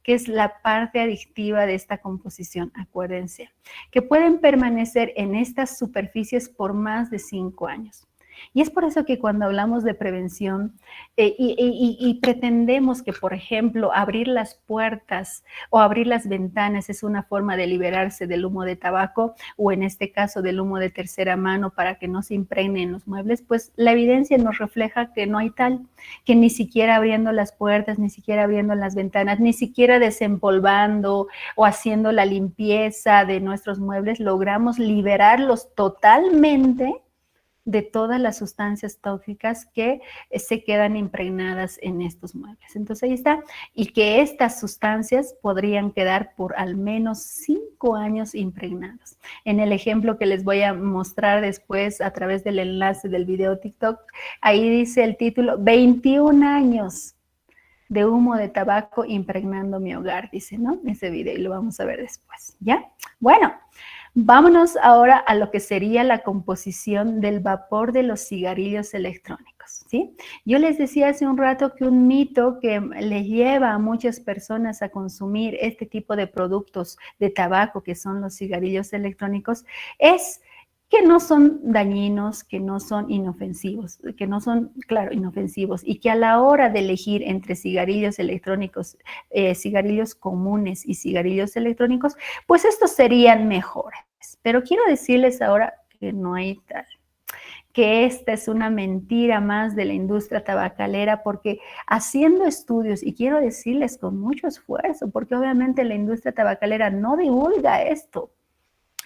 que es la parte adictiva de esta composición, acuérdense, que pueden permanecer en estas superficies por más de 5 años. Y es por eso que cuando hablamos de prevención y pretendemos que, por ejemplo, abrir las puertas o abrir las ventanas es una forma de liberarse del humo de tabaco o en este caso del humo de tercera mano para que no se impregne en los muebles, pues la evidencia nos refleja que no hay tal, que ni siquiera abriendo las puertas, ni siquiera abriendo las ventanas, ni siquiera desempolvando o haciendo la limpieza de nuestros muebles logramos liberarlos totalmente de todas las sustancias tóxicas que se quedan impregnadas en estos muebles. Entonces ahí está, y que estas sustancias podrían quedar por al menos 5 años impregnadas. En el ejemplo que les voy a mostrar después a través del enlace del video TikTok, ahí dice el título, 21 años de humo de tabaco impregnando mi hogar, dice, ¿no? Ese video, y lo vamos a ver después, ¿ya? Bueno, vámonos ahora a lo que sería la composición del vapor de los cigarrillos electrónicos, ¿sí? Yo les decía hace un rato que un mito que le lleva a muchas personas a consumir este tipo de productos de tabaco, que son los cigarrillos electrónicos, es que no son dañinos, que no son inofensivos, que no son, claro, inofensivos, y que a la hora de elegir entre cigarrillos electrónicos, cigarrillos comunes y cigarrillos electrónicos, pues estos serían mejores. Pero quiero decirles ahora que no hay tal, que esta es una mentira más de la industria tabacalera, porque haciendo estudios, y quiero decirles con mucho esfuerzo, porque obviamente la industria tabacalera no divulga esto,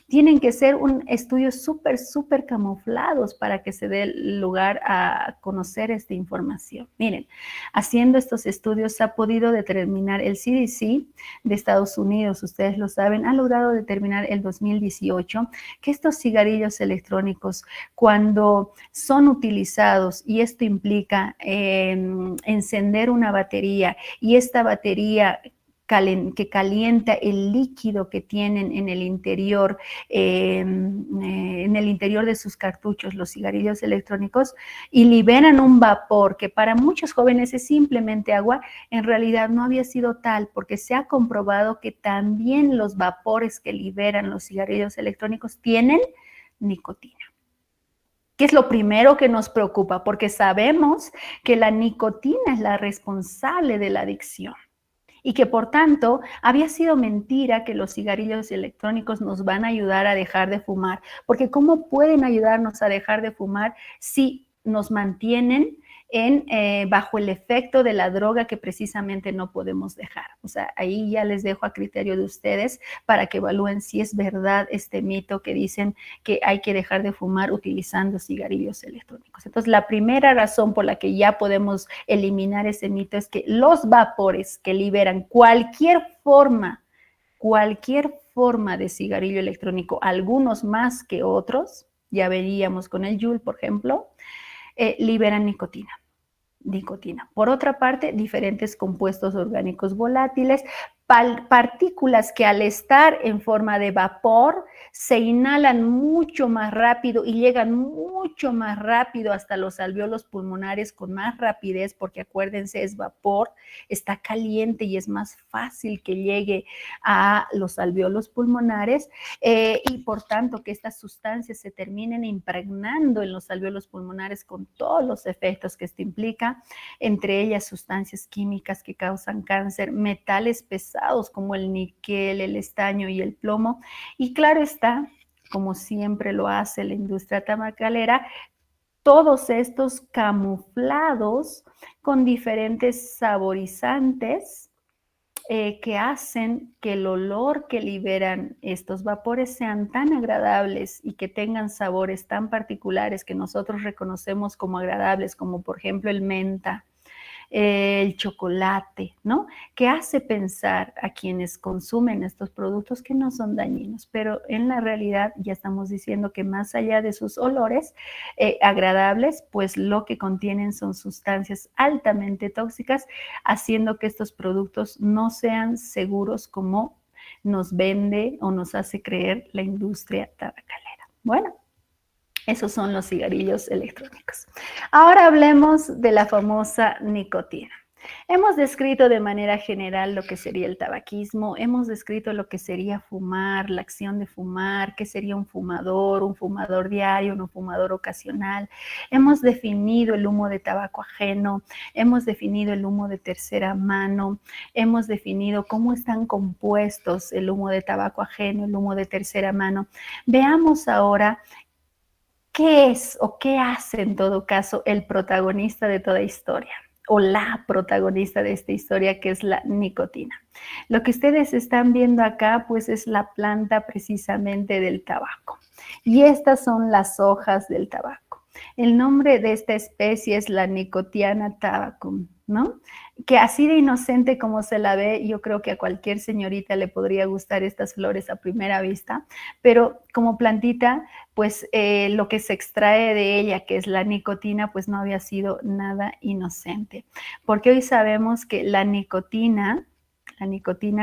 tienen que ser un estudios súper camuflados para que se dé lugar a conocer esta información. Miren, haciendo estos estudios se ha podido determinar, el CDC de Estados Unidos, ustedes lo saben, ha logrado determinar el 2018 que estos cigarrillos electrónicos, cuando son utilizados, y esto implica encender una batería, y esta batería que calienta el líquido que tienen en el interior de sus cartuchos, los cigarrillos electrónicos, y liberan un vapor que para muchos jóvenes es simplemente agua. En realidad no había sido tal, porque se ha comprobado que también los vapores que liberan los cigarrillos electrónicos tienen nicotina, que es lo primero que nos preocupa, porque sabemos que la nicotina es la responsable de la adicción, y que por tanto había sido mentira que los cigarrillos electrónicos nos van a ayudar a dejar de fumar, porque ¿cómo pueden ayudarnos a dejar de fumar si nos mantienen bajo el efecto de la droga que precisamente no podemos dejar? O sea, ahí ya les dejo a criterio de ustedes para que evalúen si es verdad este mito que dicen que hay que dejar de fumar utilizando cigarrillos electrónicos. Entonces, la primera razón por la que ya podemos eliminar ese mito es que los vapores que liberan cualquier forma de cigarrillo electrónico, algunos más que otros, ya veríamos con el Juul, por ejemplo, liberan nicotina. Por otra parte, diferentes compuestos orgánicos volátiles, partículas que al estar en forma de vapor se inhalan mucho más rápido y llegan mucho más rápido hasta los alvéolos pulmonares con más rapidez, porque acuérdense, es vapor, está caliente y es más fácil que llegue a los alvéolos pulmonares, y por tanto que estas sustancias se terminen impregnando en los alvéolos pulmonares con todos los efectos que esto implica, entre ellas sustancias químicas que causan cáncer, metales pesados como el níquel, el estaño y el plomo, y claro está, como siempre lo hace la industria tabacalera, todos estos camuflados con diferentes saborizantes que hacen que el olor que liberan estos vapores sean tan agradables y que tengan sabores tan particulares que nosotros reconocemos como agradables, como por ejemplo el menta, el chocolate, ¿no? Que hace pensar a quienes consumen estos productos que no son dañinos, pero en la realidad ya estamos diciendo que más allá de sus olores agradables, pues lo que contienen son sustancias altamente tóxicas, haciendo que estos productos no sean seguros como nos vende o nos hace creer la industria tabacalera. Bueno, esos son los cigarrillos electrónicos. Ahora hablemos de la famosa nicotina. Hemos descrito de manera general lo que sería el tabaquismo, hemos descrito lo que sería fumar, la acción de fumar, qué sería un fumador diario, un fumador ocasional. Hemos definido el humo de tabaco ajeno, hemos definido el humo de tercera mano, hemos definido cómo están compuestos el humo de tabaco ajeno, el humo de tercera mano. Veamos ahora ¿qué es o qué hace en todo caso el protagonista de toda historia o la protagonista de esta historia, que es la nicotina? Lo que ustedes están viendo acá pues es la planta precisamente del tabaco, y estas son las hojas del tabaco. El nombre de esta especie es la Nicotiana tabacum, ¿no? Que así de inocente como se la ve, yo creo que a cualquier señorita le podría gustar estas flores a primera vista, pero como plantita, pues lo que se extrae de ella, que es la nicotina, pues no había sido nada inocente, porque hoy sabemos que la nicotina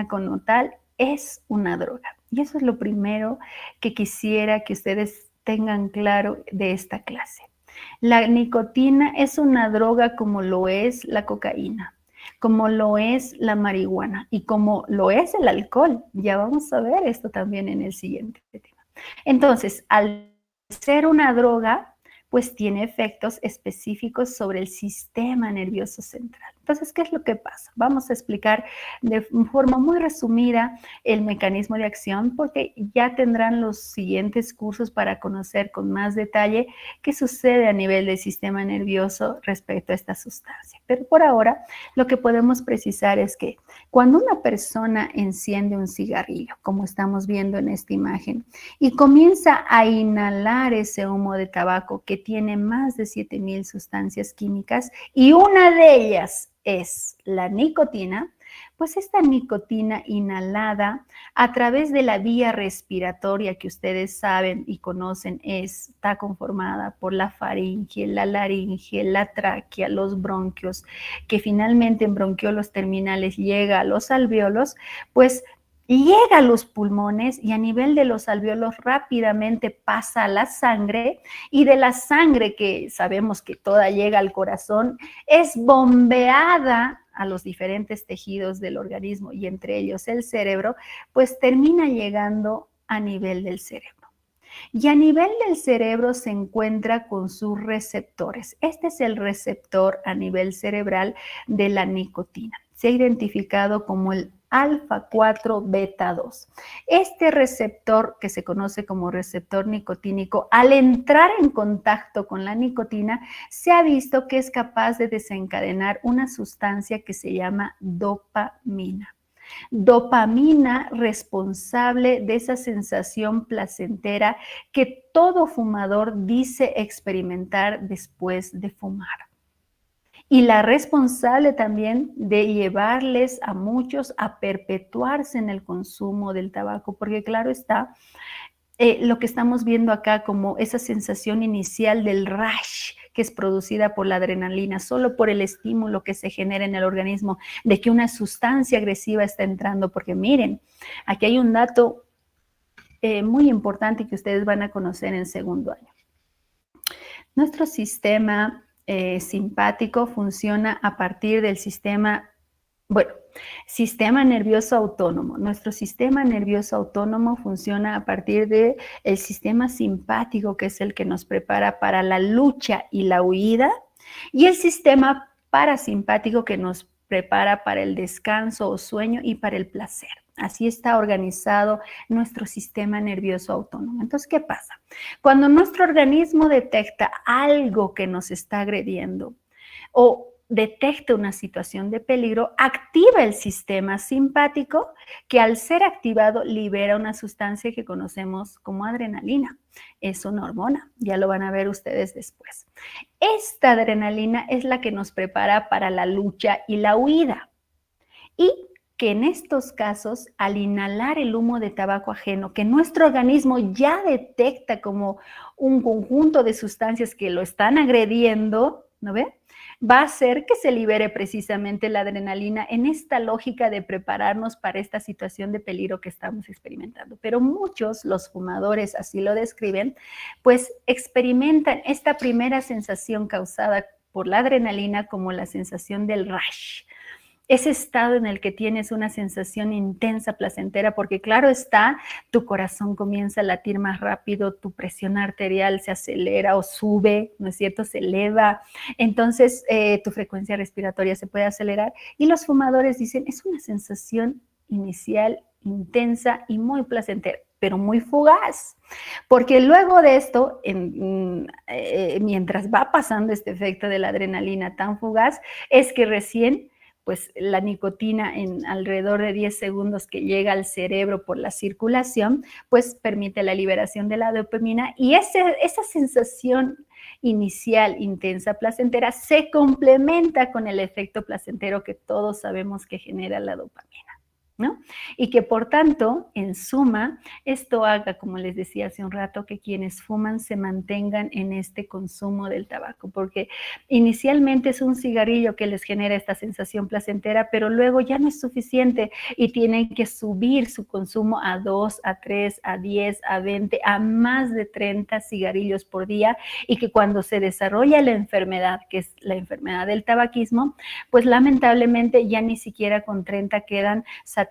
como tal, es una droga. Y eso es lo primero que quisiera que ustedes tengan claro de esta clase. La nicotina es una droga como lo es la cocaína, como lo es la marihuana y como lo es el alcohol. Ya vamos a ver esto también en el siguiente tema. Entonces, al ser una droga, pues tiene efectos específicos sobre el sistema nervioso central. Entonces, ¿qué es lo que pasa? Vamos a explicar de forma muy resumida el mecanismo de acción, porque ya tendrán los siguientes cursos para conocer con más detalle qué sucede a nivel del sistema nervioso respecto a esta sustancia. Pero por ahora, lo que podemos precisar es que cuando una persona enciende un cigarrillo, como estamos viendo en esta imagen, y comienza a inhalar ese humo de tabaco que tiene más de 7,000 sustancias químicas y una de ellas es la nicotina, pues esta nicotina inhalada a través de la vía respiratoria que ustedes saben y conocen está conformada por la faringe, la laringe, la tráquea, los bronquios, que finalmente en bronquiolos terminales llega a los alvéolos, pues llega a los pulmones y a nivel de los alvéolos rápidamente pasa a la sangre, y de la sangre, que sabemos que toda llega al corazón, es bombeada a los diferentes tejidos del organismo y entre ellos el cerebro, pues termina llegando a nivel del cerebro. Y a nivel del cerebro se encuentra con sus receptores. Este es el receptor a nivel cerebral de la nicotina. Se ha identificado como el alfa 4 beta 2. Este receptor, que se conoce como receptor nicotínico, al entrar en contacto con la nicotina, se ha visto que es capaz de desencadenar una sustancia que se llama dopamina. Dopamina responsable de esa sensación placentera que todo fumador dice experimentar después de fumar. Y la responsable también de llevarles a muchos a perpetuarse en el consumo del tabaco, porque claro está, lo que estamos viendo acá como esa sensación inicial del rush que es producida por la adrenalina, solo por el estímulo que se genera en el organismo de que una sustancia agresiva está entrando, porque miren, aquí hay un dato muy importante que ustedes van a conocer en segundo año. Nuestro sistema simpático funciona a partir del sistema nervioso autónomo. Nuestro sistema nervioso autónomo funciona a partir del sistema simpático, que es el que nos prepara para la lucha y la huida, y el sistema parasimpático, que nos prepara para el descanso o sueño y para el placer. Así está organizado nuestro sistema nervioso autónomo. Entonces, ¿qué pasa? Cuando nuestro organismo detecta algo que nos está agrediendo o detecta una situación de peligro, activa el sistema simpático, que al ser activado libera una sustancia que conocemos como adrenalina. Es una hormona, ya lo van a ver ustedes después. Esta adrenalina es la que nos prepara para la lucha y la huida. Y que en estos casos, al inhalar el humo de tabaco ajeno, que nuestro organismo ya detecta como un conjunto de sustancias que lo están agrediendo, ¿no ve?, va a hacer que se libere precisamente la adrenalina en esta lógica de prepararnos para esta situación de peligro que estamos experimentando. Pero muchos, los fumadores así lo describen, pues experimentan esta primera sensación causada por la adrenalina como la sensación del rush. Ese estado en el que tienes una sensación intensa, placentera, porque claro está, tu corazón comienza a latir más rápido, tu presión arterial se acelera o sube, ¿no es cierto?, se eleva, entonces tu frecuencia respiratoria se puede acelerar, y los fumadores dicen, es una sensación inicial, intensa y muy placentera, pero muy fugaz, porque luego de esto, mientras va pasando este efecto de la adrenalina tan fugaz, es que recién pues la nicotina en alrededor de 10 segundos que llega al cerebro por la circulación, pues permite la liberación de la dopamina, y esa sensación inicial intensa placentera se complementa con el efecto placentero que todos sabemos que genera la dopamina, ¿no? Y que por tanto, en suma, esto haga, como les decía hace un rato, que quienes fuman se mantengan en este consumo del tabaco, porque inicialmente es un cigarrillo que les genera esta sensación placentera, pero luego ya no es suficiente y tienen que subir su consumo a 2, a 3, a 10, a 20, a más de 30 cigarrillos por día, y que cuando se desarrolla la enfermedad, que es la enfermedad del tabaquismo, pues lamentablemente ya ni siquiera con 30 quedan satisfechos,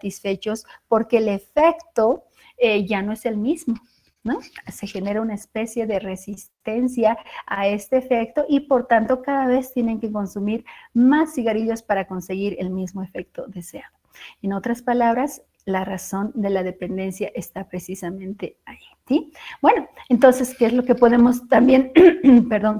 porque el efecto ya no es el mismo, ¿no? Se genera una especie de resistencia a este efecto y por tanto cada vez tienen que consumir más cigarrillos para conseguir el mismo efecto deseado. En otras palabras, la razón de la dependencia está precisamente ahí, ¿sí? Bueno, entonces, ¿qué es lo que podemos también,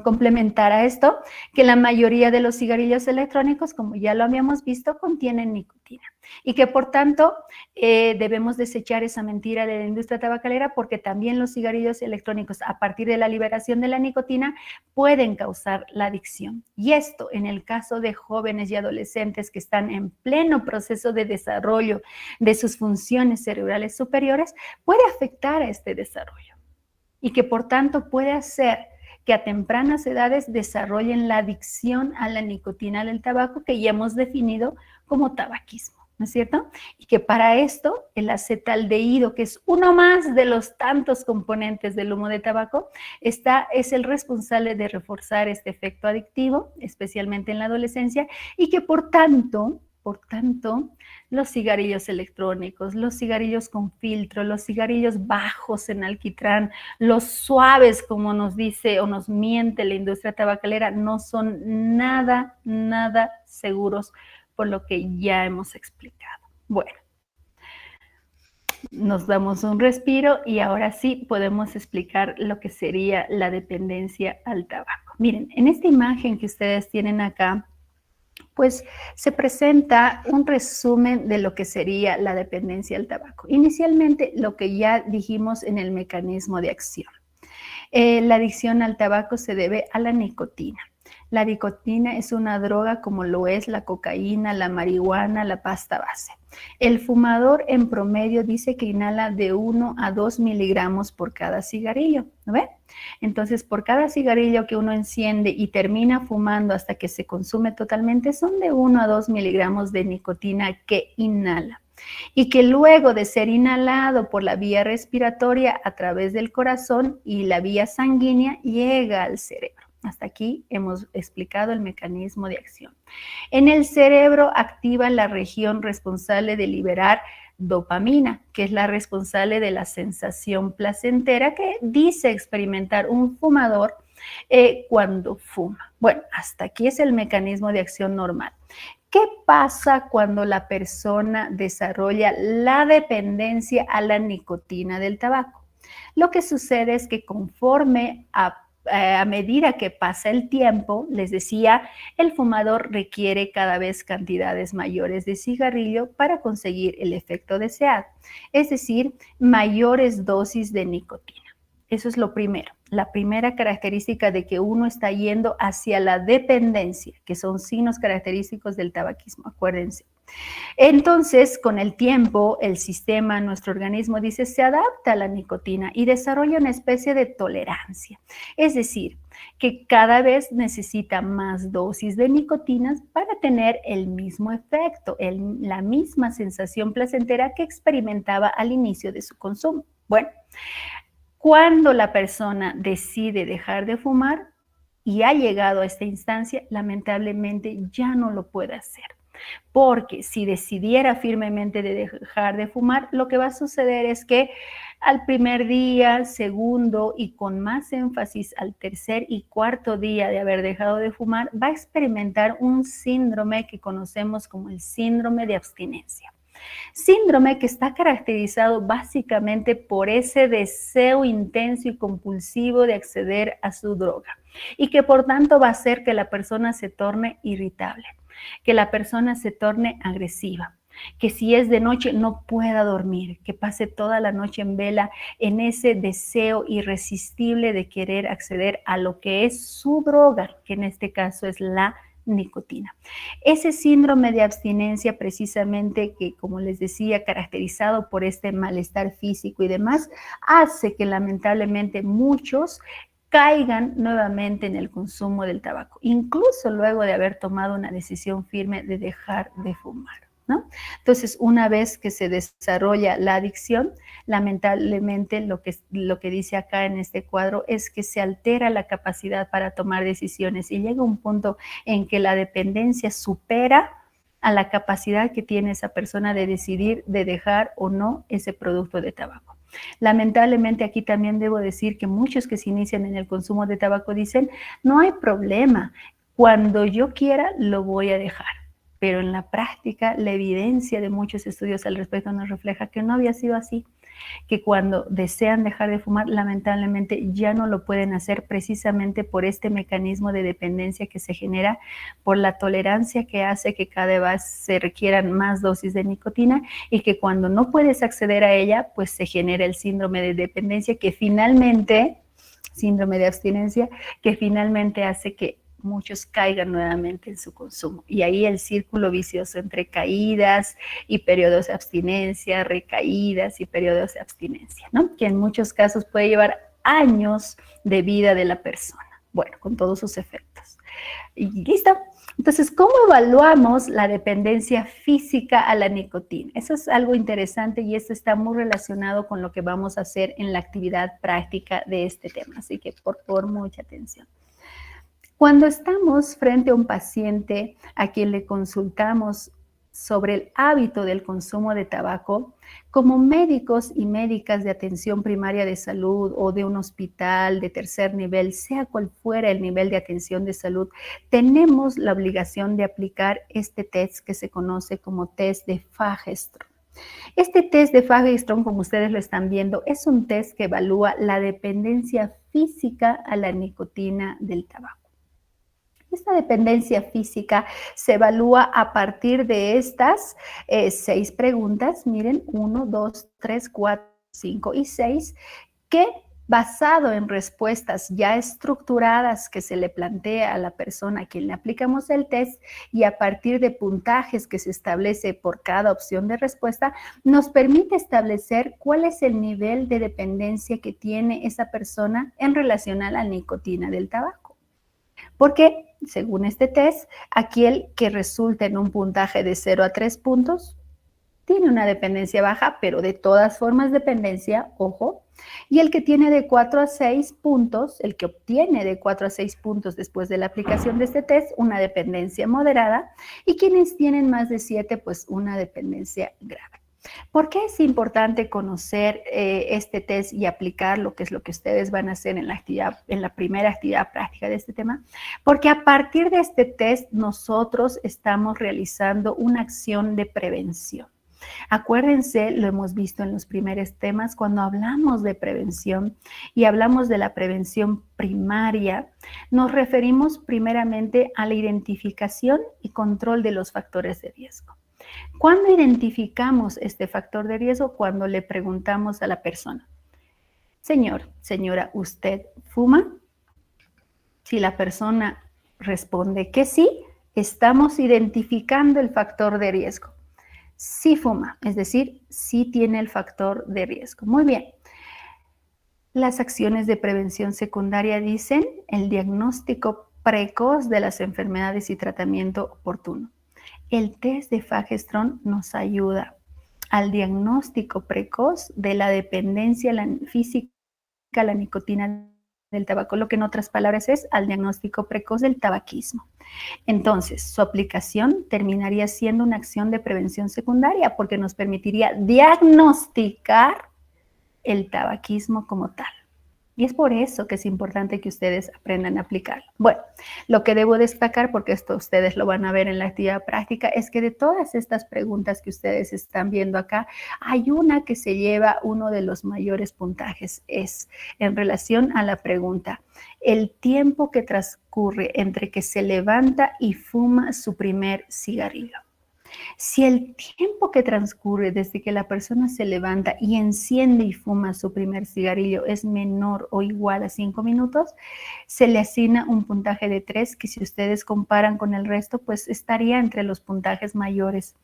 complementar a esto? Que la mayoría de los cigarrillos electrónicos, como ya lo habíamos visto, contienen nicotina y que por tanto debemos desechar esa mentira de la industria tabacalera, porque también los cigarrillos electrónicos, a partir de la liberación de la nicotina, pueden causar la adicción. Y esto, en el caso de jóvenes y adolescentes que están en pleno proceso de desarrollo de sus funciones cerebrales superiores, puede afectar a este desarrollo y que por tanto puede hacer que a tempranas edades desarrollen la adicción a la nicotina del tabaco, que ya hemos definido como tabaquismo, ¿no es cierto? Y que para esto el acetaldehído, que es uno más de los tantos componentes del humo de tabaco, es el responsable de reforzar este efecto adictivo, especialmente en la adolescencia, y que por tanto, los cigarrillos electrónicos, los cigarrillos con filtro, los cigarrillos bajos en alquitrán, los suaves, como nos dice o nos miente la industria tabacalera, no son nada seguros, por lo que ya hemos explicado. Bueno, nos damos un respiro y ahora sí podemos explicar lo que sería la dependencia al tabaco. Miren, en esta imagen que ustedes tienen acá, pues se presenta un resumen de lo que sería la dependencia al tabaco. Inicialmente, lo que ya dijimos en el mecanismo de acción. La adicción al tabaco se debe a la nicotina. La nicotina es una droga como lo es la cocaína, la marihuana, la pasta base. El fumador en promedio dice que inhala de 1 a 2 miligramos por cada cigarrillo, ¿no ve? Entonces, por cada cigarrillo que uno enciende y termina fumando hasta que se consume totalmente, son de 1 a 2 miligramos de nicotina que inhala. Y que luego de ser inhalado por la vía respiratoria a través del corazón y la vía sanguínea, llega al cerebro. Hasta aquí hemos explicado el mecanismo de acción. En el cerebro activa la región responsable de liberar dopamina, que es la responsable de la sensación placentera que dice experimentar un fumador cuando fuma. Bueno, hasta aquí es el mecanismo de acción normal. ¿Qué pasa cuando la persona desarrolla la dependencia a la nicotina del tabaco? Lo que sucede es que conforme a medida que pasa el tiempo, les decía, el fumador requiere cada vez cantidades mayores de cigarrillo para conseguir el efecto deseado, es decir, mayores dosis de nicotina. Eso es lo primero, la primera característica de que uno está yendo hacia la dependencia, que son signos característicos del tabaquismo, acuérdense. Entonces, con el tiempo, el sistema, nuestro organismo, dice, se adapta a la nicotina y desarrolla una especie de tolerancia. Es decir, que cada vez necesita más dosis de nicotinas para tener el mismo efecto, la misma sensación placentera que experimentaba al inicio de su consumo. Bueno, cuando la persona decide dejar de fumar y ha llegado a esta instancia, lamentablemente ya no lo puede hacer. Porque si decidiera firmemente de dejar de fumar, lo que va a suceder es que al primer día, segundo y con más énfasis al tercer y cuarto día de haber dejado de fumar, va a experimentar un síndrome que conocemos como el síndrome de abstinencia. Síndrome que está caracterizado básicamente por ese deseo intenso y compulsivo de acceder a su droga y que por tanto va a hacer que la persona se torne irritable, que la persona se torne agresiva, que si es de noche no pueda dormir, que pase toda la noche en vela en ese deseo irresistible de querer acceder a lo que es su droga, que en este caso es la nicotina. Ese síndrome de abstinencia precisamente que, como les decía, caracterizado por este malestar físico y demás, hace que lamentablemente muchos caigan nuevamente en el consumo del tabaco, incluso luego de haber tomado una decisión firme de dejar de fumar, ¿no? Entonces, una vez que se desarrolla la adicción, lamentablemente lo que dice acá en este cuadro es que se altera la capacidad para tomar decisiones y llega un punto en que la dependencia supera a la capacidad que tiene esa persona de decidir de dejar o no ese producto de tabaco. Lamentablemente aquí también debo decir que muchos que se inician en el consumo de tabaco dicen, no hay problema, cuando yo quiera lo voy a dejar. Pero en la práctica, la evidencia de muchos estudios al respecto nos refleja que no había sido así, que cuando desean dejar de fumar, lamentablemente ya no lo pueden hacer precisamente por este mecanismo de dependencia que se genera por la tolerancia que hace que cada vez se requieran más dosis de nicotina y que cuando no puedes acceder a ella, pues se genera el síndrome de dependencia que finalmente, síndrome de abstinencia, que finalmente hace que muchos caigan nuevamente en su consumo. Y ahí el círculo vicioso entre caídas y periodos de abstinencia, recaídas y periodos de abstinencia, ¿no? Que en muchos casos puede llevar años de vida de la persona. Bueno, con todos sus efectos. Y listo. Entonces, ¿cómo evaluamos la dependencia física a la nicotina? Eso es algo interesante y esto está muy relacionado con lo que vamos a hacer en la actividad práctica de este tema. Así que, por favor, mucha atención. Cuando estamos frente a un paciente a quien le consultamos sobre el hábito del consumo de tabaco, como médicos y médicas de atención primaria de salud o de un hospital de tercer nivel, sea cual fuera el nivel de atención de salud, tenemos la obligación de aplicar este test que se conoce como test de Fagerström. Este test de Fagerström, como ustedes lo están viendo, es un test que evalúa la dependencia física a la nicotina del tabaco. Esta dependencia física se evalúa a partir de estas 6 preguntas, miren, 1, 2, 3, 4, 5 y 6, que basado en respuestas ya estructuradas que se le plantea a la persona a quien le aplicamos el test y a partir de puntajes que se establece por cada opción de respuesta, nos permite establecer cuál es el nivel de dependencia que tiene esa persona en relación a la nicotina del tabaco. Porque, según este test, aquel que resulta en un puntaje de 0 a 3 puntos tiene una dependencia baja, pero de todas formas dependencia, ojo, y el que tiene de 4 a 6 puntos, el que obtiene de 4 a 6 puntos después de la aplicación de este test, una dependencia moderada, y quienes tienen más de 7, pues una dependencia grave. ¿Por qué es importante conocer este test y aplicarlo, que es lo que ustedes van a hacer en la primera actividad práctica de este tema? Porque a partir de este test nosotros estamos realizando una acción de prevención. Acuérdense, lo hemos visto en los primeros temas, cuando hablamos de prevención y hablamos de la prevención primaria, nos referimos primeramente a la identificación y control de los factores de riesgo. ¿Cuándo identificamos este factor de riesgo? Cuando le preguntamos a la persona, señor, señora, ¿usted fuma? Si la persona responde que sí, estamos identificando el factor de riesgo. Sí fuma, es decir, sí tiene el factor de riesgo. Muy bien. Las acciones de prevención secundaria dicen el diagnóstico precoz de las enfermedades y tratamiento oportuno. El test de Fagerström nos ayuda al diagnóstico precoz de la dependencia física a la nicotina del tabaco, lo que en otras palabras es al diagnóstico precoz del tabaquismo. Entonces, su aplicación terminaría siendo una acción de prevención secundaria porque nos permitiría diagnosticar el tabaquismo como tal. Y es por eso que es importante que ustedes aprendan a aplicarlo. Bueno, lo que debo destacar, porque esto ustedes lo van a ver en la actividad práctica, es que de todas estas preguntas que ustedes están viendo acá, hay una que se lleva uno de los mayores puntajes, es en relación a la pregunta, el tiempo que transcurre entre que se levanta y fuma su primer cigarrillo. Si el tiempo que transcurre desde que la persona se levanta y enciende y fuma su primer cigarrillo es menor o igual a 5 minutos, se le asigna un puntaje de 3, que si ustedes comparan con el resto, pues estaría entre los puntajes mayores.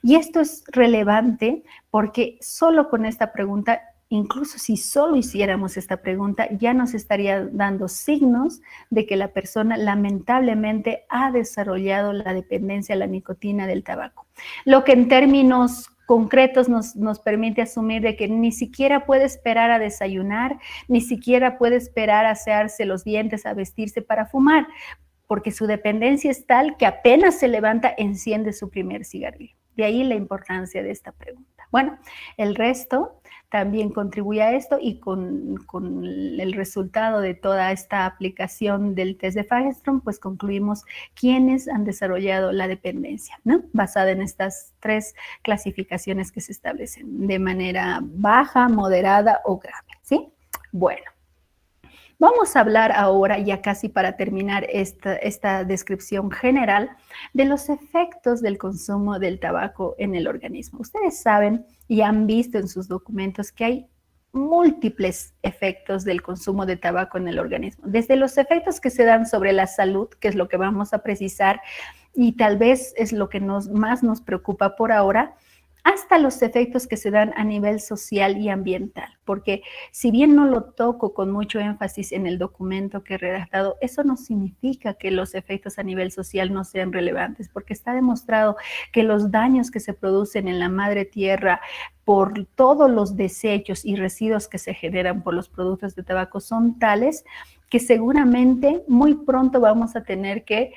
Y esto es relevante porque solo con esta pregunta, incluso si solo hiciéramos esta pregunta, ya nos estaría dando signos de que la persona lamentablemente ha desarrollado la dependencia a la nicotina del tabaco. Lo que en términos concretos nos permite asumir de que ni siquiera puede esperar a desayunar, ni siquiera puede esperar a asearse los dientes, a vestirse para fumar, porque su dependencia es tal que apenas se levanta, enciende su primer cigarrillo. De ahí la importancia de esta pregunta. Bueno, el resto también contribuye a esto, y con el resultado de toda esta aplicación del test de Fagerström, pues concluimos quiénes han desarrollado la dependencia, ¿no? Basada en estas 3 clasificaciones que se establecen de manera baja, moderada o grave, ¿sí? Bueno. Vamos a hablar ahora, ya casi para terminar esta descripción general, de los efectos del consumo del tabaco en el organismo. Ustedes saben y han visto en sus documentos que hay múltiples efectos del consumo de tabaco en el organismo, desde los efectos que se dan sobre la salud, que es lo que vamos a precisar y tal vez es lo que más nos preocupa por ahora, hasta los efectos que se dan a nivel social y ambiental, porque si bien no lo toco con mucho énfasis en el documento que he redactado, eso no significa que los efectos a nivel social no sean relevantes, porque está demostrado que los daños que se producen en la madre tierra por todos los desechos y residuos que se generan por los productos de tabaco son tales que seguramente muy pronto vamos a tener que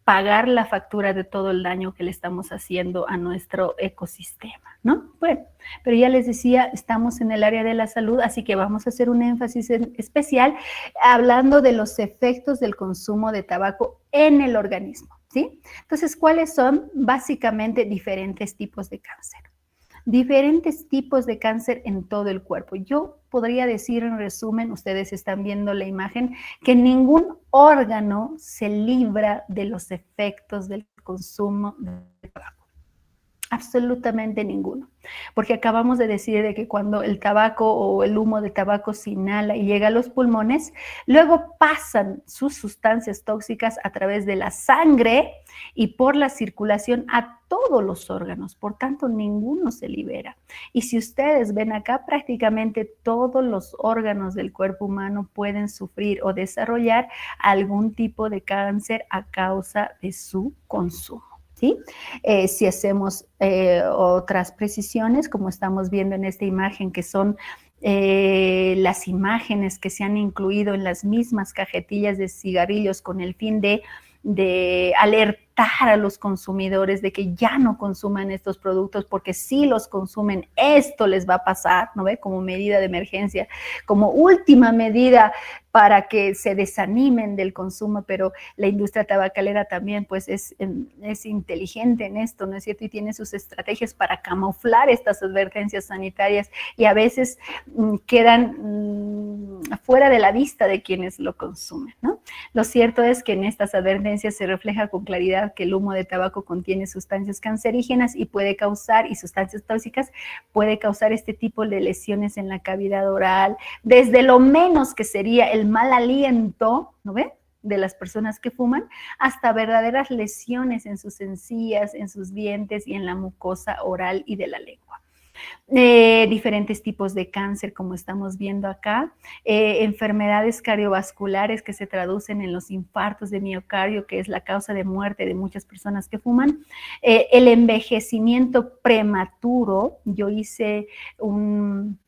pagar la factura de todo el daño que le estamos haciendo a nuestro ecosistema, ¿no? Bueno, pero ya les decía, estamos en el área de la salud, así que vamos a hacer un énfasis especial hablando de los efectos del consumo de tabaco en el organismo, ¿sí? Entonces, ¿cuáles son? Básicamente diferentes tipos de cáncer. Diferentes tipos de cáncer en todo el cuerpo. Yo podría decir en resumen, ustedes están viendo la imagen, que ningún órgano se libra de los efectos del consumo de tabaco. Absolutamente ninguno, porque acabamos de decir de que cuando el tabaco o el humo de tabaco se inhala y llega a los pulmones, luego pasan sus sustancias tóxicas a través de la sangre y por la circulación a todos los órganos, por tanto ninguno se libera. Y si ustedes ven acá, prácticamente todos los órganos del cuerpo humano pueden sufrir o desarrollar algún tipo de cáncer a causa de su consumo. ¿Sí? Si hacemos otras precisiones, como estamos viendo en esta imagen, que son las imágenes que se han incluido en las mismas cajetillas de cigarrillos con el fin de alertar a los consumidores de que ya no consuman estos productos, porque si los consumen, esto les va a pasar, ¿no ve? Como medida de emergencia, como última medida para que se desanimen del consumo, pero la industria tabacalera también pues es inteligente en esto, ¿no es cierto? Y tiene sus estrategias para camuflar estas advertencias sanitarias y a veces quedan fuera de la vista de quienes lo consumen, ¿no? Lo cierto es que en estas advertencias se refleja con claridad que el humo de tabaco contiene sustancias cancerígenas y puede causar, y sustancias tóxicas, puede causar este tipo de lesiones en la cavidad oral, desde lo menos que sería el mal aliento, ¿no ve?, de las personas que fuman, hasta verdaderas lesiones en sus encías, en sus dientes y en la mucosa oral y de la lengua. Diferentes tipos de cáncer, como estamos viendo acá, enfermedades cardiovasculares que se traducen en los infartos de miocardio, que es la causa de muerte de muchas personas que fuman, el envejecimiento prematuro. Yo hice un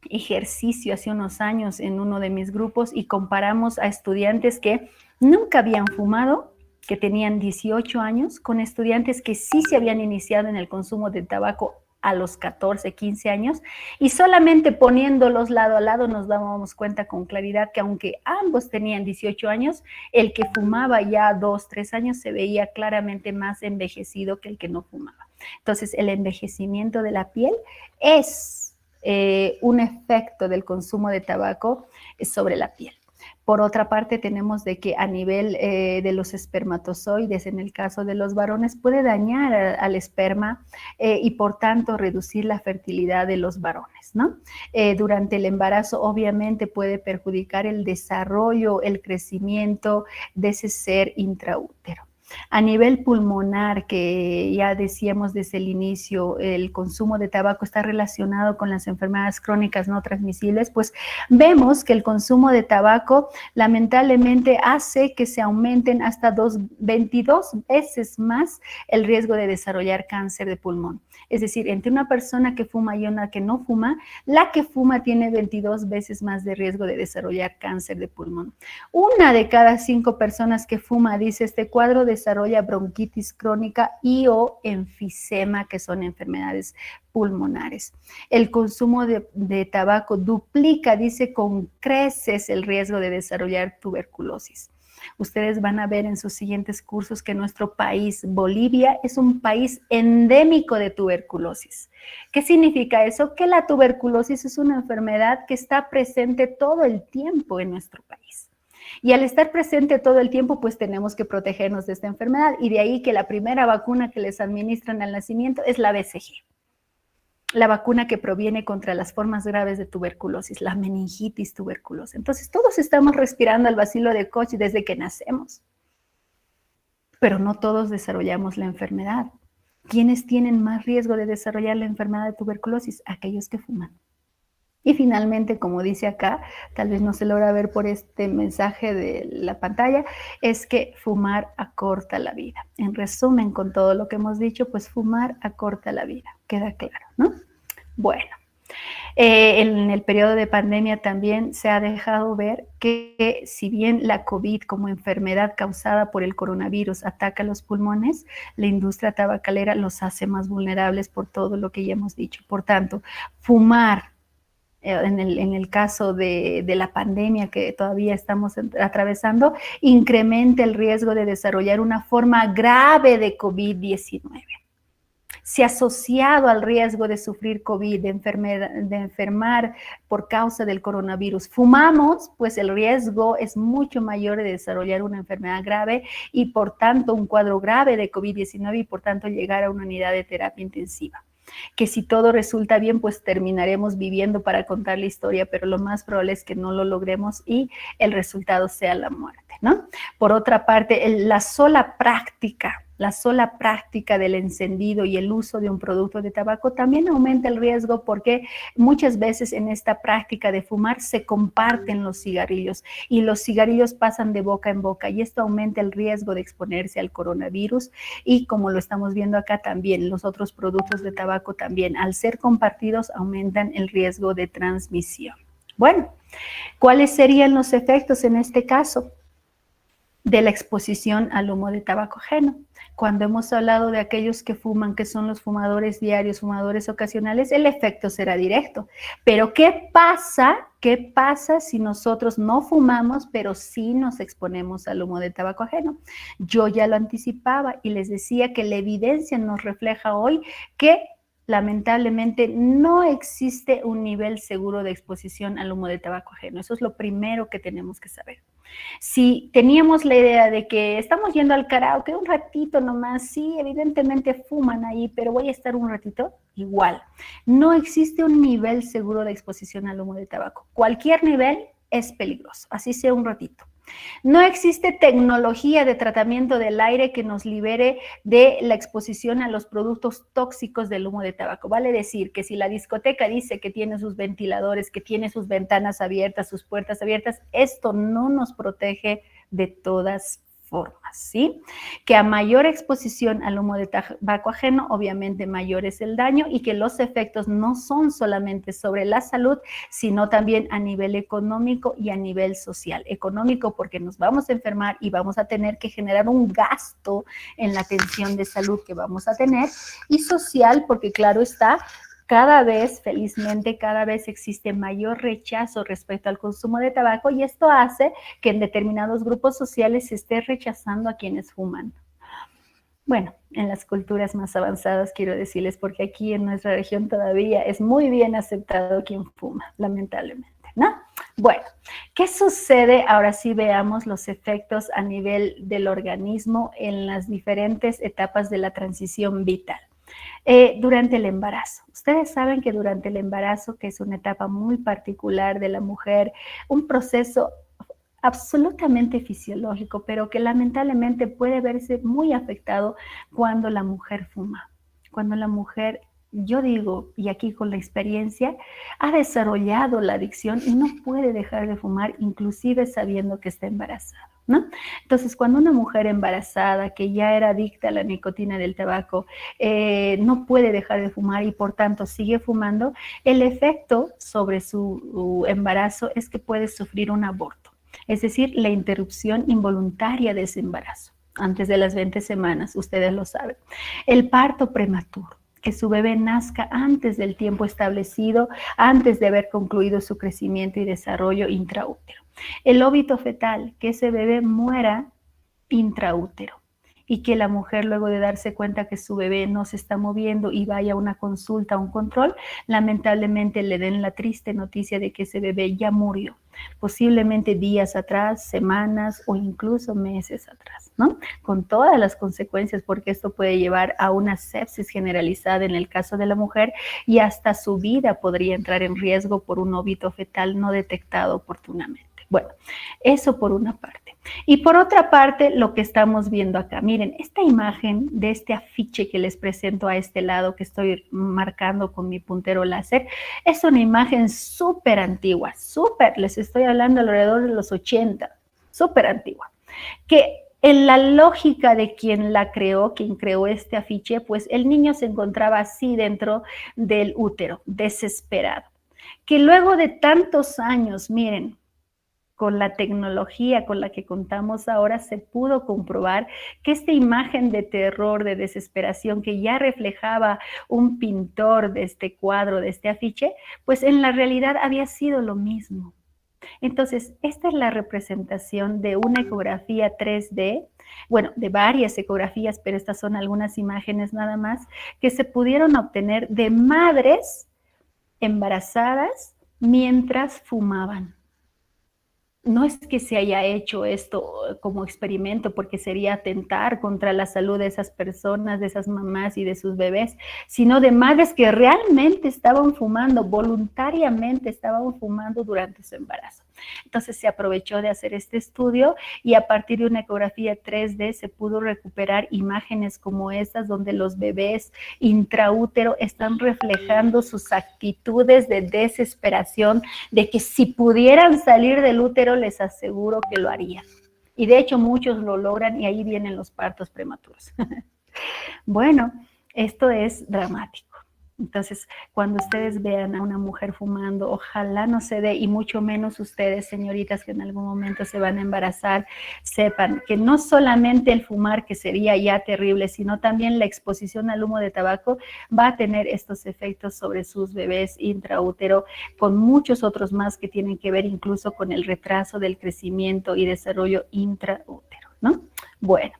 ejercicio hace unos años en uno de mis grupos y comparamos a estudiantes que nunca habían fumado, que tenían 18 años, con estudiantes que sí se habían iniciado en el consumo de tabaco a los 14, 15 años, y solamente poniéndolos lado a lado nos dábamos cuenta con claridad que aunque ambos tenían 18 años, el que fumaba ya 2, 3 años se veía claramente más envejecido que el que no fumaba. Entonces, el envejecimiento de la piel es un efecto del consumo de tabaco sobre la piel. Por otra parte, tenemos de que a nivel de los espermatozoides, en el caso de los varones, puede dañar al esperma y por tanto reducir la fertilidad de los varones, ¿no? Durante el embarazo, obviamente, puede perjudicar el desarrollo, el crecimiento de ese ser intraútero. A nivel pulmonar, que ya decíamos desde el inicio, el consumo de tabaco está relacionado con las enfermedades crónicas no transmisibles, pues vemos que el consumo de tabaco lamentablemente hace que se aumenten hasta 22 veces más el riesgo de desarrollar cáncer de pulmón. Es decir, entre una persona que fuma y una que no fuma, la que fuma tiene 22 veces más de riesgo de desarrollar cáncer de pulmón. Una de cada 5 personas que fuma, dice este cuadro, desarrolla bronquitis crónica y o enfisema, que son enfermedades pulmonares. El consumo de tabaco duplica, dice, con creces el riesgo de desarrollar tuberculosis. Ustedes van a ver en sus siguientes cursos que nuestro país, Bolivia, es un país endémico de tuberculosis. ¿Qué significa eso? Que la tuberculosis es una enfermedad que está presente todo el tiempo en nuestro país. Y al estar presente todo el tiempo, pues tenemos que protegernos de esta enfermedad. Y de ahí que la primera vacuna que les administran al nacimiento es la BCG. La vacuna que proviene contra las formas graves de tuberculosis, la meningitis tuberculosa. Entonces, todos estamos respirando el bacilo de Koch desde que nacemos, pero no todos desarrollamos la enfermedad. ¿Quiénes tienen más riesgo de desarrollar la enfermedad de tuberculosis? Aquellos que fuman. Y finalmente, como dice acá, tal vez no se logra ver por este mensaje de la pantalla, es que fumar acorta la vida. En resumen, con todo lo que hemos dicho, pues fumar acorta la vida. Queda claro, ¿no? Bueno, en el periodo de pandemia también se ha dejado ver que si bien la COVID como enfermedad causada por el coronavirus ataca los pulmones, la industria tabacalera los hace más vulnerables por todo lo que ya hemos dicho. Por tanto, fumar en el caso de la pandemia que todavía estamos atravesando, incrementa el riesgo de desarrollar una forma grave de COVID-19. Se ha asociado al riesgo de sufrir COVID, de enfermar por causa del coronavirus. Fumamos, pues el riesgo es mucho mayor de desarrollar una enfermedad grave y por tanto un cuadro grave de COVID-19 y por tanto llegar a una unidad de terapia intensiva. Que si todo resulta bien, pues terminaremos viviendo para contar la historia, pero lo más probable es que no lo logremos y el resultado sea la muerte, ¿no? Por otra parte, la sola práctica del encendido y el uso de un producto de tabaco también aumenta el riesgo porque muchas veces en esta práctica de fumar se comparten los cigarrillos y los cigarrillos pasan de boca en boca y esto aumenta el riesgo de exponerse al coronavirus y como lo estamos viendo acá también, los otros productos de tabaco también, al ser compartidos aumentan el riesgo de transmisión. Bueno, ¿cuáles serían los efectos en este caso de la exposición al humo de tabaco ajeno? Cuando hemos hablado de aquellos que fuman, que son los fumadores diarios, fumadores ocasionales, el efecto será directo. Pero ¿qué pasa? ¿Qué pasa si nosotros no fumamos, pero sí nos exponemos al humo de tabaco ajeno? Yo ya lo anticipaba y les decía que la evidencia nos refleja hoy que lamentablemente no existe un nivel seguro de exposición al humo de tabaco ajeno. Eso es lo primero que tenemos que saber. Si teníamos la idea de que estamos yendo al karaoke un ratito nomás, sí, evidentemente fuman ahí, pero voy a estar un ratito, igual. No existe un nivel seguro de exposición al humo de tabaco. Cualquier nivel es peligroso, así sea un ratito. No existe tecnología de tratamiento del aire que nos libere de la exposición a los productos tóxicos del humo de tabaco. Vale decir que si la discoteca dice que tiene sus ventiladores, que tiene sus ventanas abiertas, sus puertas abiertas, esto no nos protege de todas formas, ¿sí? Que a mayor exposición al humo de tabaco ajeno, obviamente mayor es el daño y que los efectos no son solamente sobre la salud, sino también a nivel económico y a nivel social. Económico porque nos vamos a enfermar y vamos a tener que generar un gasto en la atención de salud que vamos a tener y social porque claro está, cada vez, felizmente, cada vez existe mayor rechazo respecto al consumo de tabaco y esto hace que en determinados grupos sociales se esté rechazando a quienes fuman. Bueno, en las culturas más avanzadas quiero decirles, porque aquí en nuestra región todavía es muy bien aceptado quien fuma, lamentablemente, ¿no? Bueno, ¿qué sucede? Ahora sí veamos los efectos a nivel del organismo en las diferentes etapas de la transición vital. Durante el embarazo. Ustedes saben que durante el embarazo, que es una etapa muy particular de la mujer, un proceso absolutamente fisiológico, pero que lamentablemente puede verse muy afectado cuando la mujer fuma, cuando la mujer, yo digo, y aquí con la experiencia, ha desarrollado la adicción y no puede dejar de fumar, inclusive sabiendo que está embarazada, ¿no? Entonces, cuando una mujer embarazada que ya era adicta a la nicotina del tabaco no puede dejar de fumar y por tanto sigue fumando, el efecto sobre su embarazo es que puede sufrir un aborto, es decir, la interrupción involuntaria de ese embarazo antes de las 20 semanas, ustedes lo saben. El parto prematuro, que su bebé nazca antes del tiempo establecido, antes de haber concluido su crecimiento y desarrollo intraútero. El óbito fetal, que ese bebé muera intraútero y que la mujer, luego de darse cuenta que su bebé no se está moviendo y vaya a una consulta, a un control, lamentablemente le den la triste noticia de que ese bebé ya murió, posiblemente días atrás, semanas o incluso meses atrás, ¿no? Con todas las consecuencias, porque esto puede llevar a una sepsis generalizada en el caso de la mujer y hasta su vida podría entrar en riesgo por un óbito fetal no detectado oportunamente. Bueno, eso por una parte. Y por otra parte, lo que estamos viendo acá. Miren, esta imagen de este afiche que les presento a este lado, que estoy marcando con mi puntero láser, es una imagen súper antigua, súper, les estoy hablando alrededor de los 80, súper antigua, que en la lógica de quien la creó, quien creó este afiche, pues el niño se encontraba así dentro del útero, desesperado. Que luego de tantos años, miren, con la tecnología con la que contamos ahora, se pudo comprobar que esta imagen de terror, de desesperación que ya reflejaba un pintor de este cuadro, de este afiche, pues en la realidad había sido lo mismo. Entonces, esta es la representación de una ecografía 3D, bueno, de varias ecografías, pero estas son algunas imágenes nada más, que se pudieron obtener de madres embarazadas mientras fumaban. No es que se haya hecho esto como experimento porque sería atentar contra la salud de esas personas, de esas mamás y de sus bebés, sino de madres que realmente estaban fumando, voluntariamente estaban fumando durante su embarazo. Entonces se aprovechó de hacer este estudio y a partir de una ecografía 3D se pudo recuperar imágenes como estas donde los bebés intraútero están reflejando sus actitudes de desesperación, de que si pudieran salir del útero les aseguro que lo harían. Y de hecho muchos lo logran y ahí vienen los partos prematuros. Bueno, esto es dramático. Entonces, cuando ustedes vean a una mujer fumando, ojalá no se dé, y mucho menos ustedes, señoritas, que en algún momento se van a embarazar, sepan que no solamente el fumar, que sería ya terrible, sino también la exposición al humo de tabaco va a tener estos efectos sobre sus bebés intraútero, con muchos otros más que tienen que ver incluso con el retraso del crecimiento y desarrollo intraútero, ¿no? Bueno.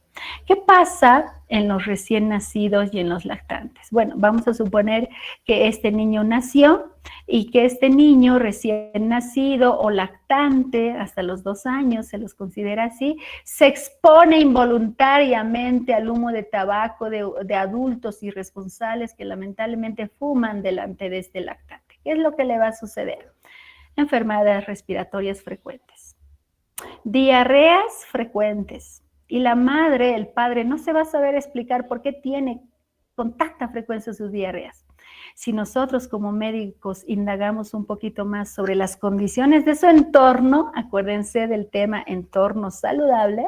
¿Qué pasa en los recién nacidos y en los lactantes? Bueno, vamos a suponer que este niño nació y que este niño recién nacido o lactante hasta los 2 años, se los considera así, se expone involuntariamente al humo de tabaco de adultos irresponsables que lamentablemente fuman delante de este lactante. ¿Qué es lo que le va a suceder? Enfermedades respiratorias frecuentes, diarreas frecuentes. Y la madre, el padre, no se va a saber explicar por qué tiene con tanta frecuencia sus diarreas. Si nosotros como médicos indagamos un poquito más sobre las condiciones de su entorno, acuérdense del tema entorno saludable,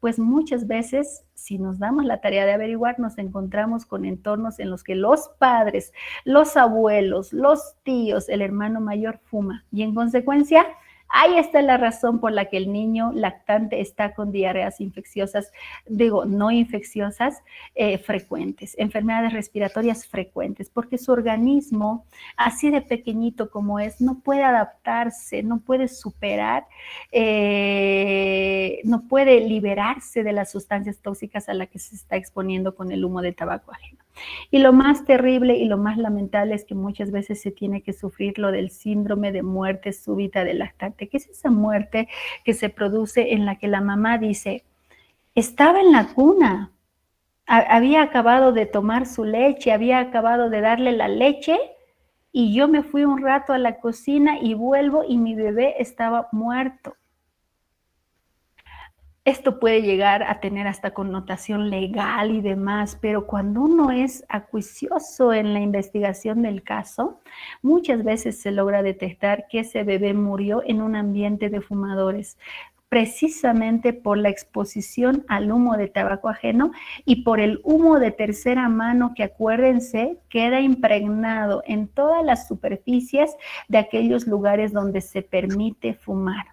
pues muchas veces, si nos damos la tarea de averiguar, nos encontramos con entornos en los que los padres, los abuelos, los tíos, el hermano mayor fuma y en consecuencia, ahí está la razón por la que el niño lactante está con diarreas infecciosas, digo, no infecciosas, frecuentes, enfermedades respiratorias frecuentes, porque su organismo, así de pequeñito como es, no puede adaptarse, no puede superar, no puede liberarse de las sustancias tóxicas a las que se está exponiendo con el humo de tabaco ajeno. Y lo más terrible y lo más lamentable es que muchas veces se tiene que sufrir lo del síndrome de muerte súbita del lactante. muerte, que es esa muerte que se produce en la que la mamá dice, estaba en la cuna, había acabado de tomar su leche, había acabado de darle la leche y yo me fui un rato a la cocina y vuelvo y mi bebé estaba muerto. Esto puede llegar a tener hasta connotación legal y demás, pero cuando uno es acuicioso en la investigación del caso, muchas veces se logra detectar que ese bebé murió en un ambiente de fumadores, precisamente por la exposición al humo de tabaco ajeno y por el humo de tercera mano que, acuérdense, queda impregnado en todas las superficies de aquellos lugares donde se permite fumar.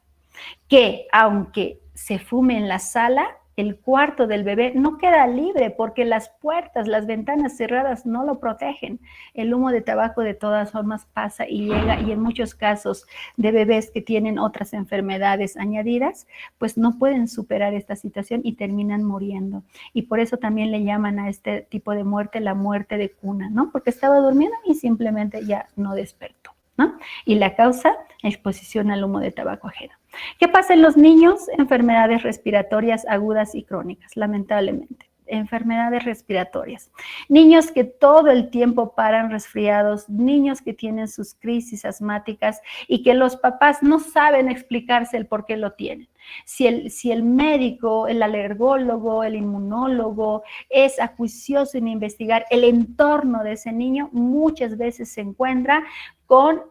Que aunque se fume en la sala, el cuarto del bebé no queda libre porque las puertas, las ventanas cerradas no lo protegen. El humo de tabaco de todas formas pasa y llega, y en muchos casos de bebés que tienen otras enfermedades añadidas, pues no pueden superar esta situación y terminan muriendo. Y por eso también le llaman a este tipo de muerte la muerte de cuna, ¿no? Porque estaba durmiendo y simplemente ya no despertó, ¿no? Y la causa, exposición al humo de tabaco ajeno. ¿Qué pasa en los niños? Enfermedades respiratorias agudas y crónicas, lamentablemente. Enfermedades respiratorias. Niños que todo el tiempo paran resfriados, niños que tienen sus crisis asmáticas y que los papás no saben explicarse el por qué lo tienen. Si el médico, el alergólogo, el inmunólogo es acuicioso en investigar el entorno de ese niño, muchas veces se encuentra con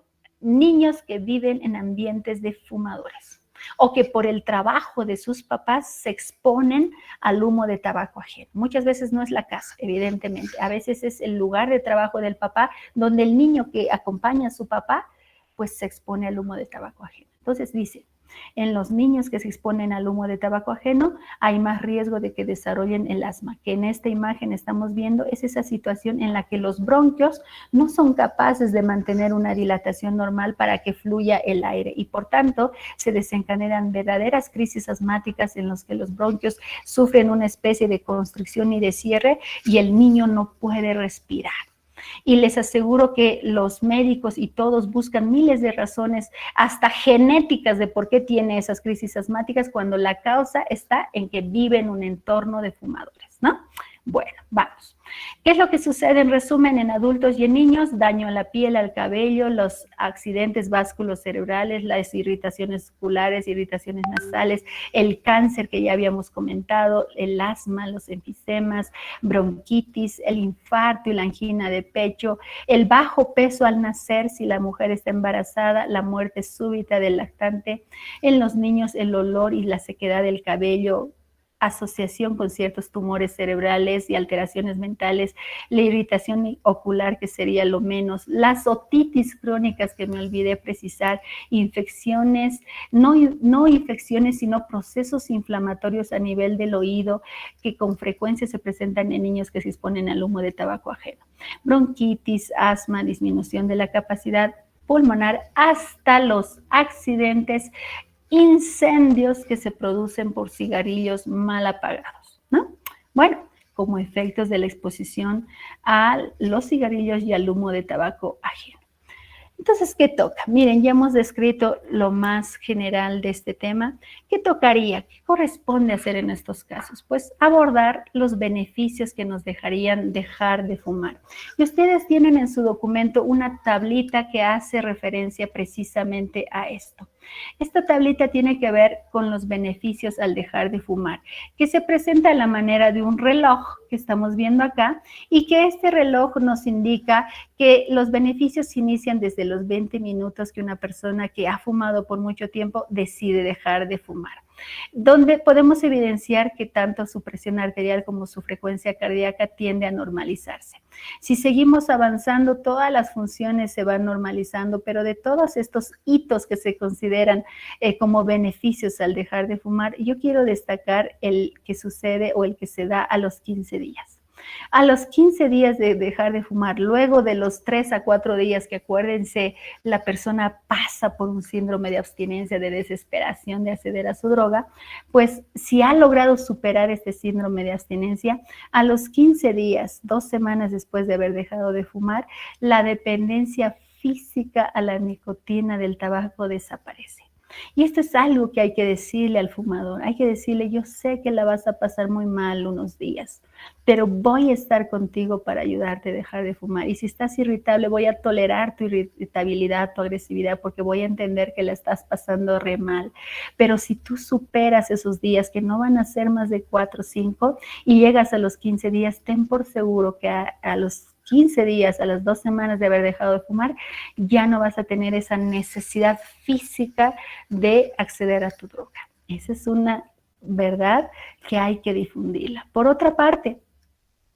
niños que viven en ambientes de fumadores o que por el trabajo de sus papás se exponen al humo de tabaco ajeno. Muchas veces no es la casa, evidentemente. A veces es el lugar de trabajo del papá donde el niño que acompaña a su papá pues se expone al humo de tabaco ajeno. Entonces dice, en los niños que se exponen al humo de tabaco ajeno hay más riesgo de que desarrollen el asma, que en esta imagen estamos viendo es esa situación en la que los bronquios no son capaces de mantener una dilatación normal para que fluya el aire y por tanto se desencadenan verdaderas crisis asmáticas en las que los bronquios sufren una especie de constricción y de cierre y el niño no puede respirar. Y les aseguro que los médicos y todos buscan miles de razones, hasta genéticas, de por qué tiene esas crisis asmáticas cuando la causa está en que vive en un entorno de fumadores, ¿no? Bueno, vamos. ¿Qué es lo que sucede en resumen en adultos y en niños? Daño a la piel, al cabello, los accidentes vasculocerebrales, las irritaciones oculares, irritaciones nasales, el cáncer que ya habíamos comentado, el asma, los enfisemas, bronquitis, el infarto y la angina de pecho, el bajo peso al nacer si la mujer está embarazada, la muerte súbita del lactante, en los niños el olor y la sequedad del cabello, asociación con ciertos tumores cerebrales y alteraciones mentales, la irritación ocular, que sería lo menos, las otitis crónicas que me olvidé precisar, infecciones, no infecciones, sino procesos inflamatorios a nivel del oído que con frecuencia se presentan en niños que se exponen al humo de tabaco ajeno, bronquitis, asma, disminución de la capacidad pulmonar, hasta los accidentes, incendios que se producen por cigarrillos mal apagados, ¿no? Bueno, como efectos de la exposición a los cigarrillos y al humo de tabaco ajeno. Entonces, ¿qué toca? Miren, ya hemos descrito lo más general de este tema. ¿Qué tocaría? ¿Qué corresponde hacer en estos casos? Pues abordar los beneficios que nos dejarían dejar de fumar. Y ustedes tienen en su documento una tablita que hace referencia precisamente a esto. Esta tablita tiene que ver con los beneficios al dejar de fumar, que se presenta a la manera de un reloj que estamos viendo acá y que este reloj nos indica que los beneficios se inician desde los 20 minutos que una persona que ha fumado por mucho tiempo decide dejar de fumar, donde podemos evidenciar que tanto su presión arterial como su frecuencia cardíaca tiende a normalizarse. Si seguimos avanzando, todas las funciones se van normalizando, pero de todos estos hitos que se consideran como beneficios al dejar de fumar, yo quiero destacar el que sucede o el que se da a los 15 días. A los 15 días de dejar de fumar, luego de los 3 a 4 días que, acuérdense, la persona pasa por un síndrome de abstinencia, de desesperación de acceder a su droga, pues si ha logrado superar este síndrome de abstinencia, a los 15 días, 2 semanas después de haber dejado de fumar, la dependencia física a la nicotina del tabaco desaparece. Y esto es algo que hay que decirle al fumador. Hay que decirle, yo sé que la vas a pasar muy mal unos días, pero voy a estar contigo para ayudarte a dejar de fumar. Y si estás irritable, voy a tolerar tu irritabilidad, tu agresividad, porque voy a entender que la estás pasando re mal. Pero si tú superas esos días, que no van a ser más de 4 o 5, y llegas a los 15 días, ten por seguro que a los 15 días, a las 2 semanas de haber dejado de fumar, ya no vas a tener esa necesidad física de acceder a tu droga. Esa es una verdad que hay que difundirla. Por otra parte,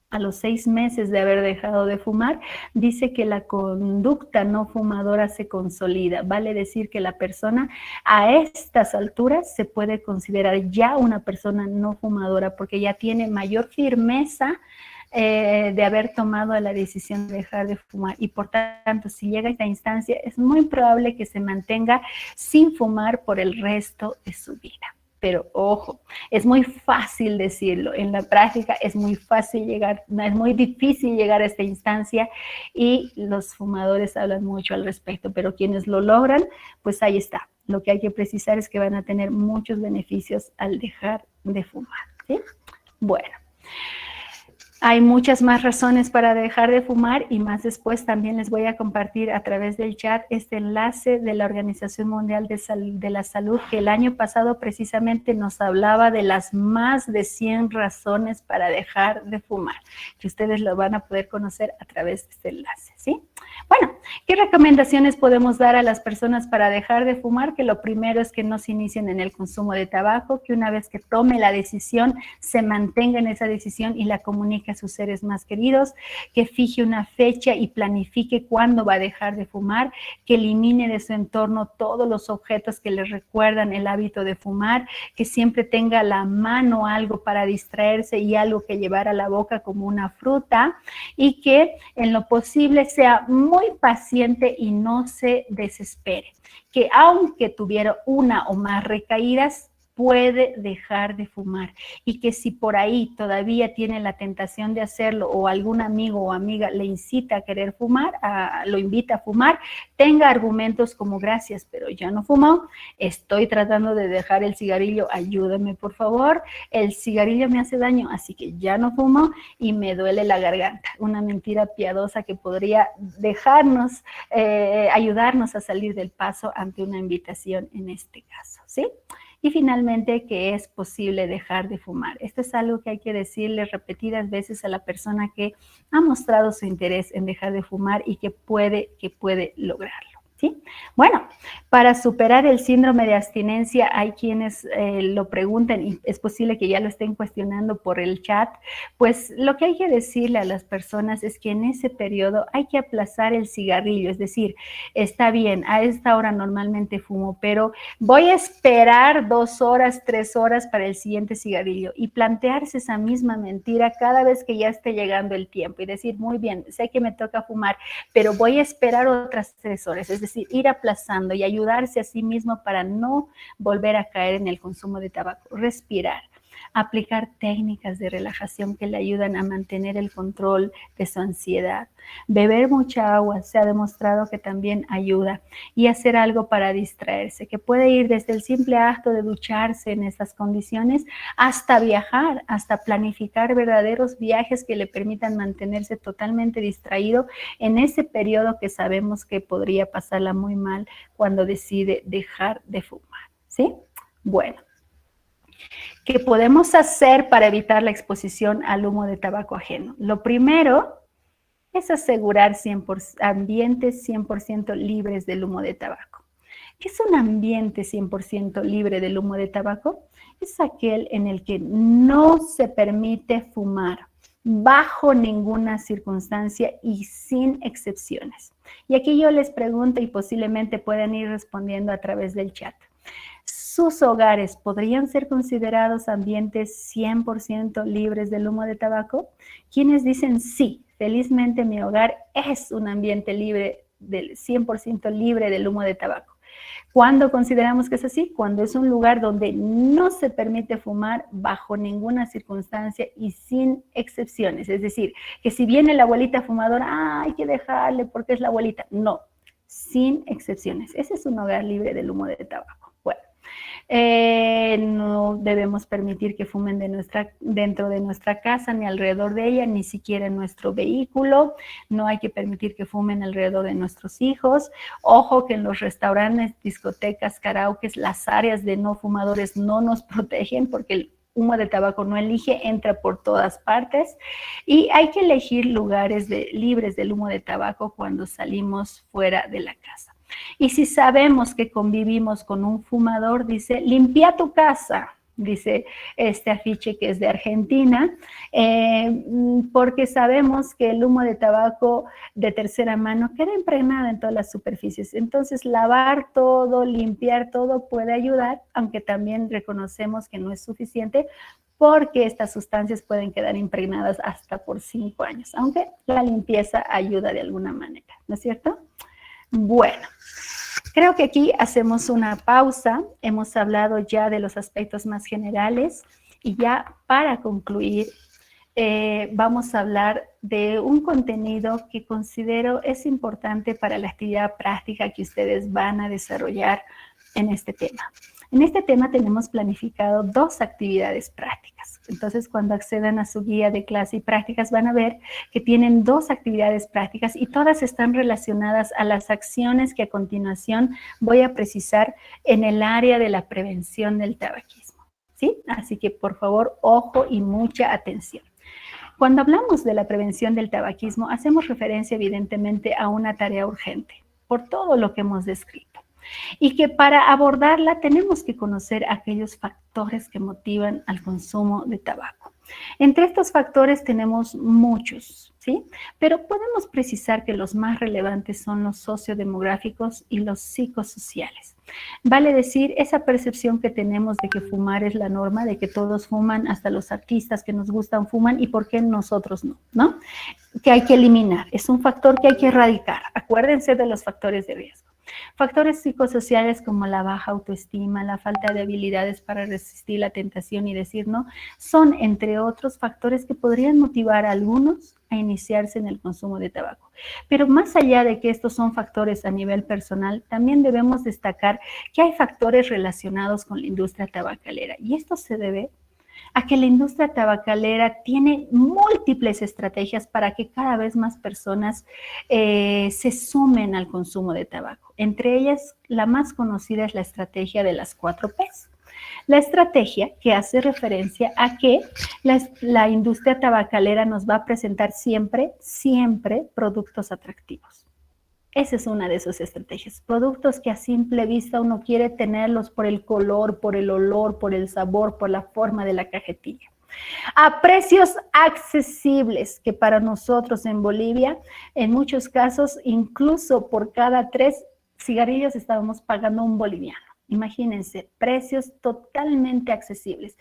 a los 6 meses de haber dejado de fumar, dice que la conducta no fumadora se consolida. Vale decir que la persona a estas alturas se puede considerar ya una persona no fumadora porque ya tiene mayor firmeza de haber tomado la decisión de dejar de fumar, y por tanto, si llega a esta instancia, es muy probable que se mantenga sin fumar por el resto de su vida. Pero ojo, es muy fácil decirlo, en la práctica es muy fácil llegar, es muy difícil llegar a esta instancia, y los fumadores hablan mucho al respecto, pero quienes lo logran, pues ahí está. Lo que hay que precisar es que van a tener muchos beneficios al dejar de fumar, ¿sí? Bueno. Hay muchas más razones para dejar de fumar, y más después también les voy a compartir a través del chat este enlace de la Organización Mundial de la Salud, que el año pasado precisamente nos hablaba de las más de 100 razones para dejar de fumar, que ustedes lo van a poder conocer a través de este enlace, ¿sí? Bueno, ¿qué recomendaciones podemos dar a las personas para dejar de fumar? Que lo primero es que no se inicien en el consumo de tabaco, que una vez que tome la decisión, se mantenga en esa decisión y la comunique a sus seres más queridos, que fije una fecha y planifique cuándo va a dejar de fumar, que elimine de su entorno todos los objetos que le recuerdan el hábito de fumar, que siempre tenga a la mano algo para distraerse y algo que llevar a la boca como una fruta, y que en lo posible sea muy paciente y no se desespere, que aunque tuviera una o más recaídas, puede dejar de fumar, y que si por ahí todavía tiene la tentación de hacerlo, o algún amigo o amiga le incita a querer fumar, lo invita a fumar, tenga argumentos como: gracias, pero ya no fumo, estoy tratando de dejar el cigarrillo, ayúdame por favor, el cigarrillo me hace daño, así que ya no fumo y me duele la garganta. Una mentira piadosa que podría dejarnos, ayudarnos a salir del paso ante una invitación en este caso, ¿sí? Y finalmente, que es posible dejar de fumar. Esto es algo que hay que decirle repetidas veces a la persona que ha mostrado su interés en dejar de fumar y que puede lograrlo, ¿sí? Bueno, para superar el síndrome de abstinencia, hay quienes lo preguntan, y es posible que ya lo estén cuestionando por el chat. Pues lo que hay que decirle a las personas es que en ese periodo hay que aplazar el cigarrillo, es decir, está bien, a esta hora normalmente fumo, pero voy a esperar 2 horas, 3 horas para el siguiente cigarrillo, y plantearse esa misma mentira cada vez que ya esté llegando el tiempo, y decir: muy bien, sé que me toca fumar, pero voy a esperar otras 3 horas, es decir, ir aplazando y ayudarse a sí mismo para no volver a caer en el consumo de tabaco. Respirar, aplicar técnicas de relajación que le ayudan a mantener el control de su ansiedad. Beber mucha agua se ha demostrado que también ayuda, y hacer algo para distraerse, que puede ir desde el simple acto de ducharse en esas condiciones hasta viajar, hasta planificar verdaderos viajes que le permitan mantenerse totalmente distraído en ese periodo que sabemos que podría pasarla muy mal cuando decide dejar de fumar, ¿sí? Bueno, ¿qué podemos hacer para evitar la exposición al humo de tabaco ajeno? Lo primero es asegurar ambientes 100% libres del humo de tabaco. ¿Qué es un ambiente 100% libre del humo de tabaco? Es aquel en el que no se permite fumar bajo ninguna circunstancia y sin excepciones. Y aquí yo les pregunto, y posiblemente puedan ir respondiendo a través del chat: ¿sus hogares podrían ser considerados ambientes 100% libres del humo de tabaco? ¿Quiénes dicen sí? Felizmente mi hogar es un ambiente libre, 100% libre del humo de tabaco. ¿Cuándo consideramos que es así? Cuando es un lugar donde no se permite fumar bajo ninguna circunstancia y sin excepciones. Es decir, que si viene la abuelita fumadora, hay que dejarle porque es la abuelita. No, sin excepciones. Ese es un hogar libre del humo de tabaco. Bueno, No debemos permitir que fumen dentro de nuestra casa, ni alrededor de ella, ni siquiera en nuestro vehículo. No hay que permitir que fumen alrededor de nuestros hijos. Ojo que en los restaurantes, discotecas, karaokes, las áreas de no fumadores no nos protegen porque el humo de tabaco no elige, entra por todas partes y hay que elegir lugares libres del humo de tabaco cuando salimos fuera de la casa. Y si sabemos que convivimos con un fumador, dice, limpia tu casa, dice este afiche que es de Argentina, porque sabemos que el humo de tabaco de tercera mano queda impregnado en todas las superficies. Entonces, lavar todo, limpiar todo puede ayudar, aunque también reconocemos que no es suficiente, porque estas sustancias pueden quedar impregnadas hasta por 5 años, aunque la limpieza ayuda de alguna manera, ¿no es cierto? Bueno, creo que aquí hacemos una pausa. Hemos hablado ya de los aspectos más generales y ya para concluir vamos a hablar de un contenido que considero es importante para la actividad práctica que ustedes van a desarrollar en este tema. En este tema tenemos planificado 2 actividades prácticas. Entonces, cuando accedan a su guía de clase y prácticas, van a ver que tienen 2 actividades prácticas y todas están relacionadas a las acciones que a continuación voy a precisar en el área de la prevención del tabaquismo, ¿sí? Así que, por favor, ojo y mucha atención. Cuando hablamos de la prevención del tabaquismo, hacemos referencia evidentemente a una tarea urgente, por todo lo que hemos descrito. Y que para abordarla tenemos que conocer aquellos factores que motivan al consumo de tabaco. Entre estos factores tenemos muchos, ¿sí? Pero podemos precisar que los más relevantes son los sociodemográficos y los psicosociales. Vale decir, esa percepción que tenemos de que fumar es la norma, de que todos fuman, hasta los artistas que nos gustan fuman, y por qué nosotros no, ¿no? Que hay que eliminar, es un factor que hay que erradicar. Acuérdense de los factores de riesgo. Factores psicosociales como la baja autoestima, la falta de habilidades para resistir la tentación y decir no, son entre otros factores que podrían motivar a algunos a iniciarse en el consumo de tabaco. Pero más allá de que estos son factores a nivel personal, también debemos destacar que hay factores relacionados con la industria tabacalera y esto se debe a que la industria tabacalera tiene múltiples estrategias para que cada vez más personas se sumen al consumo de tabaco. Entre ellas, la más conocida es la estrategia de las 4 Ps. La estrategia que hace referencia a que la industria tabacalera nos va a presentar siempre productos atractivos. Esa es una de sus estrategias. Productos que a simple vista uno quiere tenerlos por el color, por el olor, por el sabor, por la forma de la cajetilla. A precios accesibles, que para nosotros en Bolivia, en muchos casos, incluso por cada 3 cigarrillos estábamos pagando un boliviano. Imagínense, precios totalmente accesibles,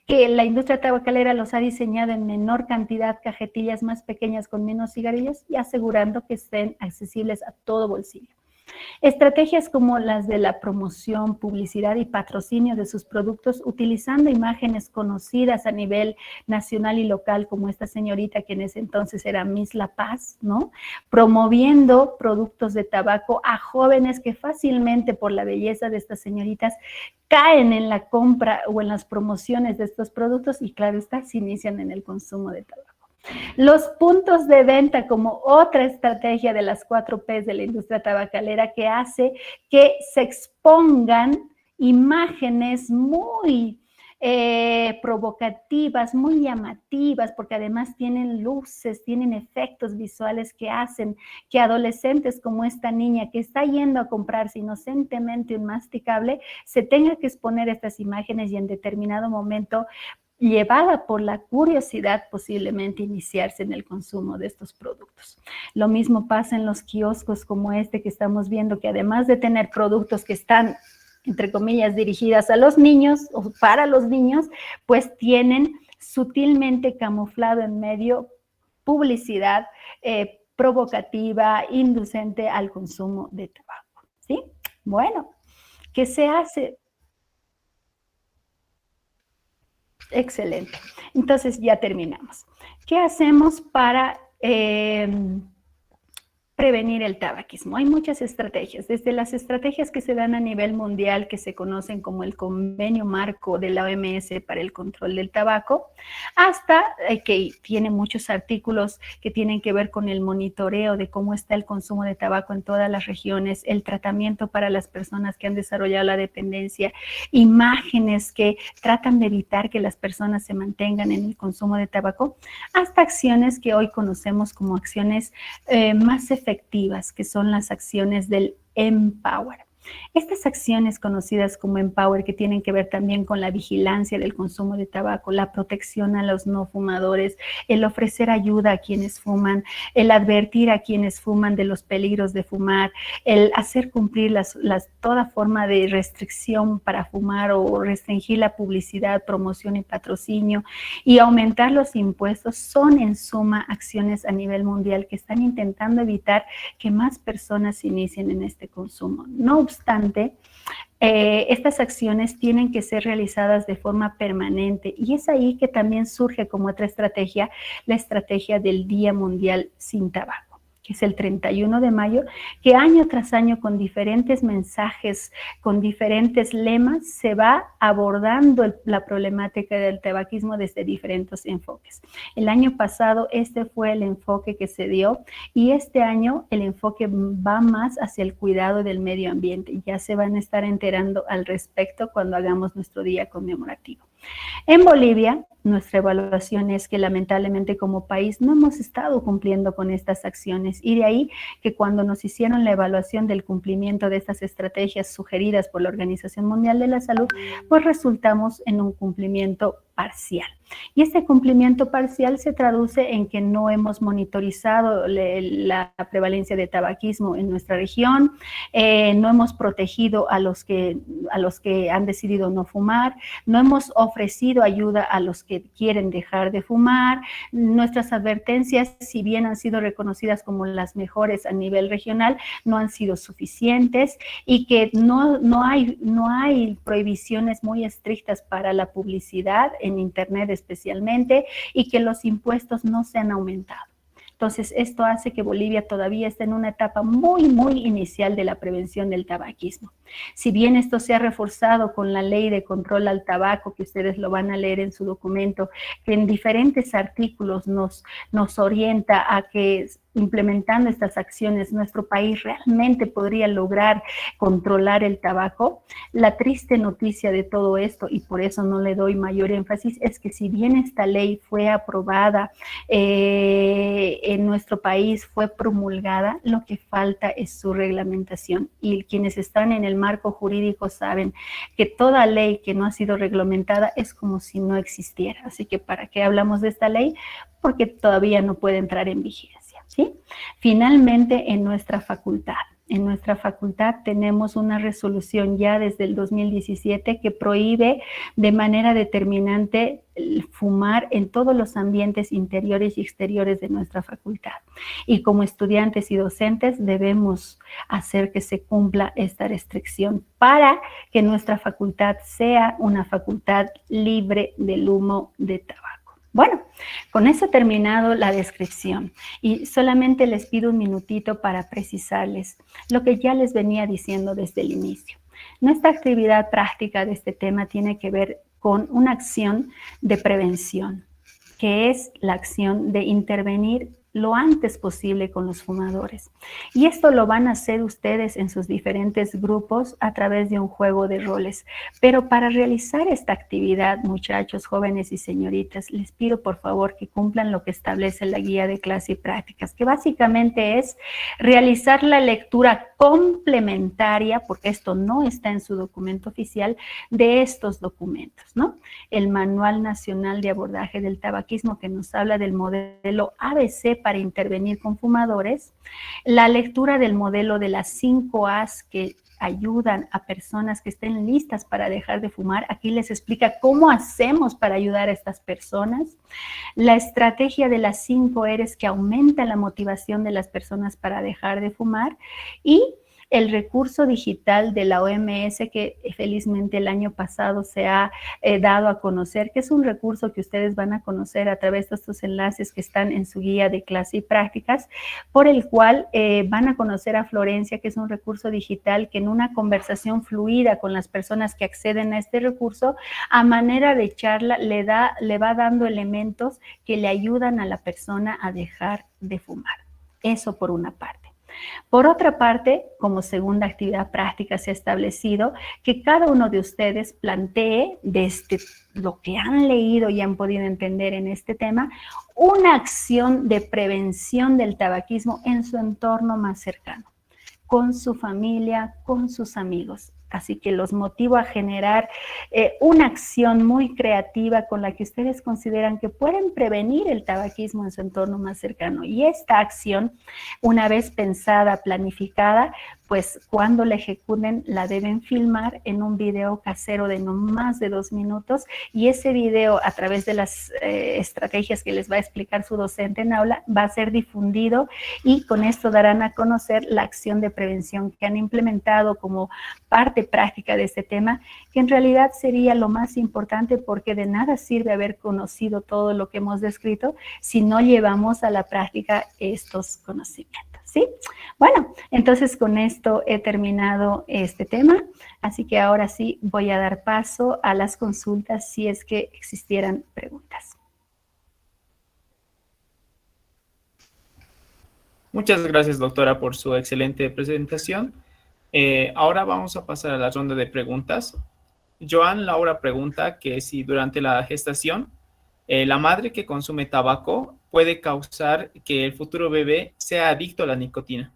que la industria tabacalera los ha diseñado en menor cantidad, cajetillas más pequeñas con menos cigarrillos y asegurando que estén accesibles a todo bolsillo. Estrategias como las de la promoción, publicidad y patrocinio de sus productos utilizando imágenes conocidas a nivel nacional y local, como esta señorita que en ese entonces era Miss La Paz, ¿no? Promoviendo productos de tabaco a jóvenes que fácilmente por la belleza de estas señoritas caen en la compra o en las promociones de estos productos y claro está, se inician en el consumo de tabaco. Los puntos de venta como otra estrategia de las 4 Ps de la industria tabacalera que hace que se expongan imágenes muy provocativas, muy llamativas, porque además tienen luces, tienen efectos visuales que hacen que adolescentes como esta niña que está yendo a comprarse inocentemente un masticable, se tenga que exponer estas imágenes y en determinado momento llevada por la curiosidad posiblemente iniciarse en el consumo de estos productos. Lo mismo pasa en los kioscos como este que estamos viendo, que además de tener productos que están, entre comillas, dirigidas a los niños o para los niños, pues tienen sutilmente camuflado en medio publicidad provocativa, inducente al consumo de tabaco, ¿sí? Bueno, ¿qué se hace? Excelente. Entonces ya terminamos. ¿Qué hacemos para prevenir el tabaquismo. Hay muchas estrategias, desde las estrategias que se dan a nivel mundial, que se conocen como el Convenio Marco de la OMS para el control del tabaco, hasta que tiene muchos artículos que tienen que ver con el monitoreo de cómo está el consumo de tabaco en todas las regiones, el tratamiento para las personas que han desarrollado la dependencia, imágenes que tratan de evitar que las personas se mantengan en el consumo de tabaco, hasta acciones que hoy conocemos como acciones más efectivas, que son las acciones del Empower. Estas acciones conocidas como Empower, que tienen que ver también con la vigilancia del consumo de tabaco, la protección a los no fumadores, el ofrecer ayuda a quienes fuman, el advertir a quienes fuman de los peligros de fumar, el hacer cumplir toda forma de restricción para fumar o restringir la publicidad, promoción y patrocinio y aumentar los impuestos, son en suma acciones a nivel mundial que están intentando evitar que más personas se inicien en este consumo. No obstante, estas acciones tienen que ser realizadas de forma permanente y es ahí que también surge como otra estrategia, la estrategia del Día Mundial sin Tabaco, que es el 31 de mayo, que año tras año con diferentes mensajes, con diferentes lemas, se va abordando la problemática del tabaquismo desde diferentes enfoques. El año pasado este fue el enfoque que se dio y este año el enfoque va más hacia el cuidado del medio ambiente. Ya se van a estar enterando al respecto cuando hagamos nuestro día conmemorativo. En Bolivia, nuestra evaluación es que lamentablemente como país no hemos estado cumpliendo con estas acciones y de ahí que cuando nos hicieron la evaluación del cumplimiento de estas estrategias sugeridas por la Organización Mundial de la Salud, pues resultamos en un cumplimiento parcial. Y este cumplimiento parcial se traduce en que no hemos monitorizado la prevalencia de tabaquismo en nuestra región, no hemos protegido a los que han decidido no fumar, no hemos ofrecido ayuda a los que quieren dejar de fumar. Nuestras advertencias, si bien han sido reconocidas como las mejores a nivel regional, no han sido suficientes y que no hay prohibiciones muy estrictas para la publicidad en Internet especialmente, y que los impuestos no se han aumentado. Entonces, esto hace que Bolivia todavía esté en una etapa muy inicial de la prevención del tabaquismo. Si bien esto se ha reforzado con la ley de control al tabaco, que ustedes lo van a leer en su documento, que en diferentes artículos nos orienta a que implementando estas acciones nuestro país realmente podría lograr controlar el tabaco, la triste noticia de todo esto, y por eso no le doy mayor énfasis, es que si bien esta ley fue aprobada en nuestro país, fue promulgada, lo que falta es su reglamentación. Y quienes están en el marco jurídico saben que toda ley que no ha sido reglamentada es como si no existiera. Así que ¿para qué hablamos de esta ley? Porque todavía no puede entrar en vigencia. ¿Sí? Finalmente, en nuestra facultad tenemos una resolución ya desde el 2017 que prohíbe de manera determinante fumar en todos los ambientes interiores y exteriores de nuestra facultad. Y como estudiantes y docentes debemos hacer que se cumpla esta restricción para que nuestra facultad sea una facultad libre del humo de tabaco. Bueno, con eso he terminado la descripción y solamente les pido un minutito para precisarles lo que ya les venía diciendo desde el inicio. Nuestra actividad práctica de este tema tiene que ver con una acción de prevención, que es la acción de intervenir lo antes posible con los fumadores. Y esto lo van a hacer ustedes en sus diferentes grupos a través de un juego de roles. Pero para realizar esta actividad, muchachos, jóvenes y señoritas, les pido por favor que cumplan lo que establece la guía de clase y prácticas, que básicamente es realizar la lectura complementaria, porque esto no está en su documento oficial, de estos documentos, ¿no? El Manual Nacional de Abordaje del Tabaquismo, que nos habla del modelo ABC para intervenir con fumadores, la lectura del modelo de las 5 A's que ayudan a personas que estén listas para dejar de fumar. Aquí les explica cómo hacemos para ayudar a estas personas. La estrategia de las 5 R's que aumenta la motivación de las personas para dejar de fumar y el recurso digital de la OMS que felizmente el año pasado se ha dado a conocer, que es un recurso que ustedes van a conocer a través de estos enlaces que están en su guía de clase y prácticas, por el cual van a conocer a Florencia, que es un recurso digital que en una conversación fluida con las personas que acceden a este recurso, a manera de charla, le va dando elementos que le ayudan a la persona a dejar de fumar. Eso por una parte. Por otra parte, como segunda actividad práctica se ha establecido que cada uno de ustedes plantee desde lo que han leído y han podido entender en este tema, una acción de prevención del tabaquismo en su entorno más cercano, con su familia, con sus amigos. Así que los motivo a generar una acción muy creativa con la que ustedes consideran que pueden prevenir el tabaquismo en su entorno más cercano. Y esta acción, una vez pensada, planificada, pues cuando la ejecuten la deben filmar en un video casero de no más de 2 minutos, y ese video, a través de las estrategias que les va a explicar su docente en aula, va a ser difundido, y con esto darán a conocer la acción de prevención que han implementado como parte práctica de este tema, que en realidad sería lo más importante, porque de nada sirve haber conocido todo lo que hemos descrito si no llevamos a la práctica estos conocimientos, ¿sí? Bueno, entonces con esto he terminado este tema, así que ahora sí voy a dar paso a las consultas si es que existieran preguntas. Muchas gracias, doctora, por su excelente presentación. Ahora vamos a pasar a la ronda de preguntas. Joan Laura pregunta que si durante la gestación la madre que consume tabaco puede causar que el futuro bebé sea adicto a la nicotina.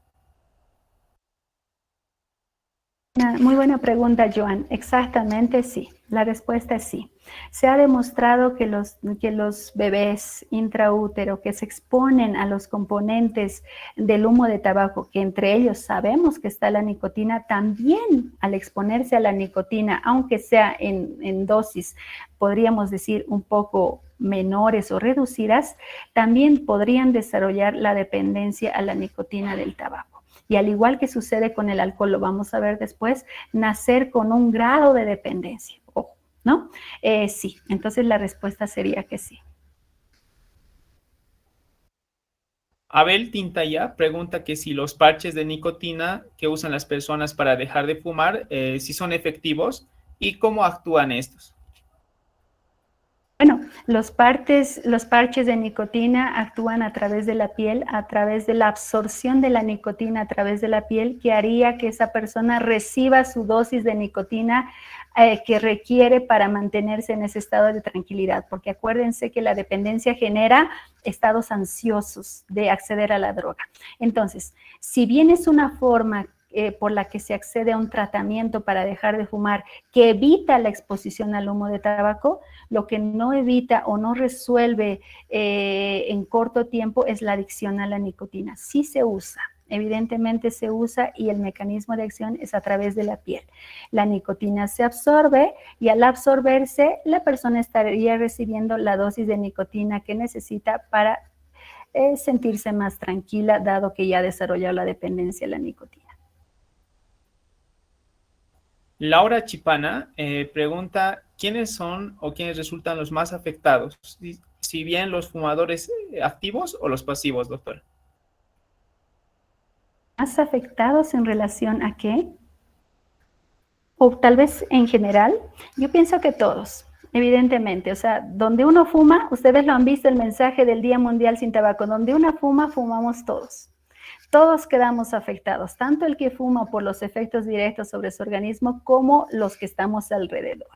Muy buena pregunta, Joan. Exactamente sí. La respuesta es sí. Se ha demostrado que los bebés intraútero que se exponen a los componentes del humo de tabaco, que entre ellos sabemos que está la nicotina, también al exponerse a la nicotina, aunque sea en dosis, podríamos decir un poco menores o reducidas, también podrían desarrollar la dependencia a la nicotina del tabaco. Y al igual que sucede con el alcohol, lo vamos a ver después, nacer con un grado de dependencia, ojo, ¿no? Sí, entonces la respuesta sería que sí. Abel Tintaya pregunta que si los parches de nicotina que usan las personas para dejar de fumar, si son efectivos y cómo actúan estos. Bueno, los parches de nicotina actúan a través de la piel, a través de la absorción de la nicotina a través de la piel, que haría que esa persona reciba su dosis de nicotina que requiere para mantenerse en ese estado de tranquilidad, porque acuérdense que la dependencia genera estados ansiosos de acceder a la droga. Entonces, si bien es una forma por la que se accede a un tratamiento para dejar de fumar que evita la exposición al humo de tabaco, lo que no evita o no resuelve en corto tiempo es la adicción a la nicotina. Sí se usa, evidentemente se usa, y el mecanismo de acción es a través de la piel. La nicotina se absorbe y al absorberse la persona estaría recibiendo la dosis de nicotina que necesita para sentirse más tranquila, dado que ya ha desarrollado la dependencia a la nicotina. Laura Chipana pregunta quiénes son o quiénes resultan los más afectados, si bien los fumadores activos o los pasivos, doctora. ¿Más afectados en relación a qué? O tal vez en general. Yo pienso que todos, evidentemente. O sea, donde uno fuma, ustedes lo han visto, el mensaje del Día Mundial sin Tabaco, donde uno fuma, fumamos todos. Todos quedamos afectados, tanto el que fuma por los efectos directos sobre su organismo como los que estamos alrededor.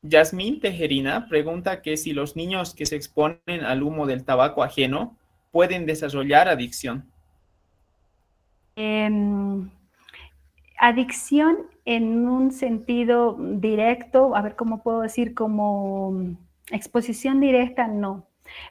Yasmín Tejerina pregunta que si los niños que se exponen al humo del tabaco ajeno pueden desarrollar adicción. Adicción en un sentido directo, a ver cómo puedo decir, como exposición directa, no.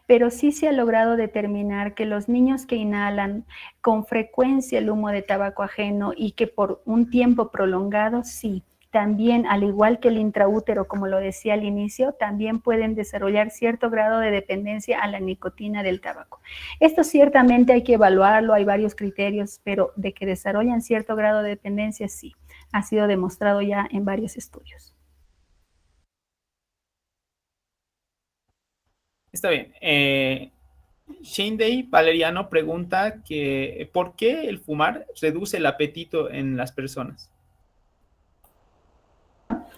Pero sí se ha logrado determinar que los niños que inhalan con frecuencia el humo de tabaco ajeno y que por un tiempo prolongado, sí, también, al igual que el intraútero, como lo decía al inicio, también pueden desarrollar cierto grado de dependencia a la nicotina del tabaco. Esto ciertamente hay que evaluarlo, hay varios criterios, pero de que desarrollan cierto grado de dependencia, sí, ha sido demostrado ya en varios estudios. Está bien. Shindei Valeriano pregunta que ¿por qué el fumar reduce el apetito en las personas?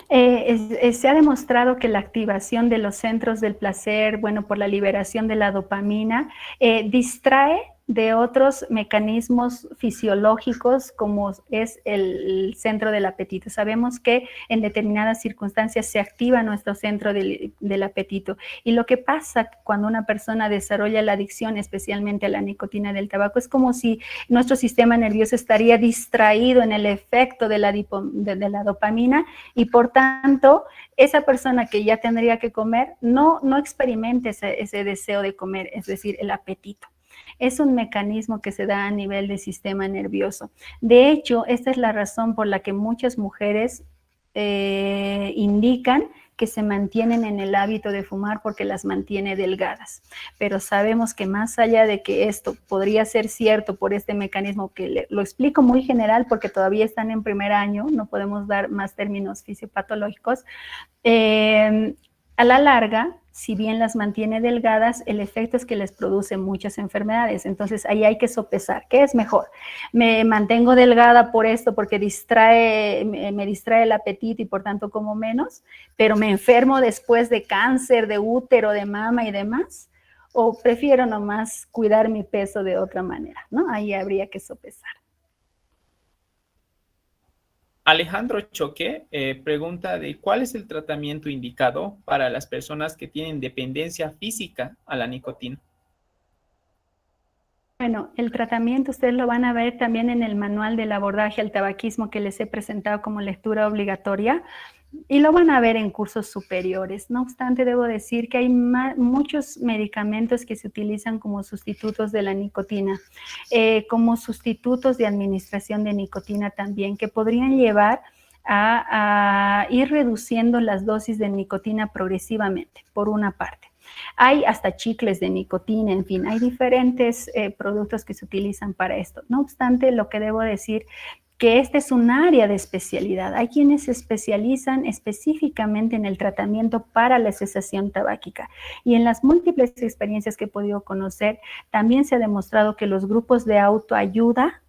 Se ha demostrado que la activación de los centros del placer, bueno, por la liberación de la dopamina, distrae de otros mecanismos fisiológicos como es el centro del apetito. Sabemos que en determinadas circunstancias se activa nuestro centro del apetito, y lo que pasa cuando una persona desarrolla la adicción, especialmente a la nicotina del tabaco, es como si nuestro sistema nervioso estaría distraído en el efecto de la dopamina, y por tanto esa persona que ya tendría que comer no experimenta ese deseo de comer, es decir, el apetito. Es un mecanismo que se da a nivel del sistema nervioso. De hecho, esta es la razón por la que muchas mujeres indican que se mantienen en el hábito de fumar porque las mantiene delgadas. Pero sabemos que más allá de que esto podría ser cierto por este mecanismo, que lo explico muy general porque todavía están en primer año, no podemos dar más términos fisiopatológicos, a la larga, si bien las mantiene delgadas, el efecto es que les produce muchas enfermedades. Entonces, ahí hay que sopesar. ¿Qué es mejor? ¿Me mantengo delgada por esto, porque me distrae el apetito y por tanto como menos, pero me enfermo después de cáncer de útero, de mama y demás? ¿O prefiero nomás cuidar mi peso de otra manera, ¿no? Ahí habría que sopesar. Alejandro Choque pregunta de ¿cuál es el tratamiento indicado para las personas que tienen dependencia física a la nicotina? Bueno, el tratamiento ustedes lo van a ver también en el manual del abordaje al tabaquismo que les he presentado como lectura obligatoria, y lo van a ver en cursos superiores. No obstante, debo decir que hay muchos medicamentos que se utilizan como sustitutos de la nicotina, como sustitutos de administración de nicotina también, que podrían llevar a ir reduciendo las dosis de nicotina progresivamente, por una parte. Hay hasta chicles de nicotina, en fin, hay diferentes productos que se utilizan para esto. No obstante, lo que debo decir que este es un área de especialidad. Hay quienes se especializan específicamente en el tratamiento para la cesación tabáquica, y en las múltiples experiencias que he podido conocer, también se ha demostrado que los grupos de autoayuda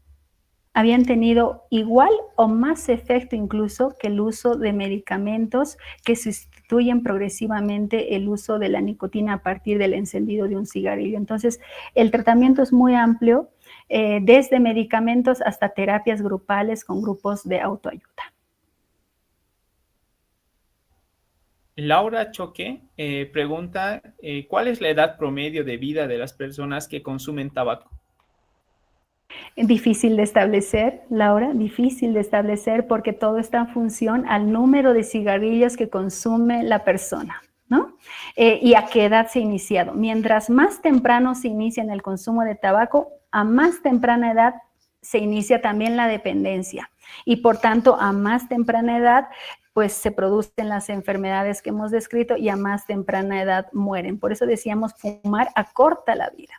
habían tenido igual o más efecto incluso que el uso de medicamentos que sustituyen progresivamente el uso de la nicotina a partir del encendido de un cigarrillo. Entonces, el tratamiento es muy amplio, desde medicamentos hasta terapias grupales con grupos de autoayuda. Laura Choque pregunta ¿cuál es la edad promedio de vida de las personas que consumen tabaco? Difícil de establecer, Laura, difícil de establecer, porque todo está en función al número de cigarrillos que consume la persona, ¿no? Y a qué edad se ha iniciado. Mientras más temprano se inicia en el consumo de tabaco, a más temprana edad se inicia también la dependencia, y por tanto a más temprana edad pues se producen las enfermedades que hemos descrito, y a más temprana edad mueren. Por eso decíamos, fumar acorta la vida.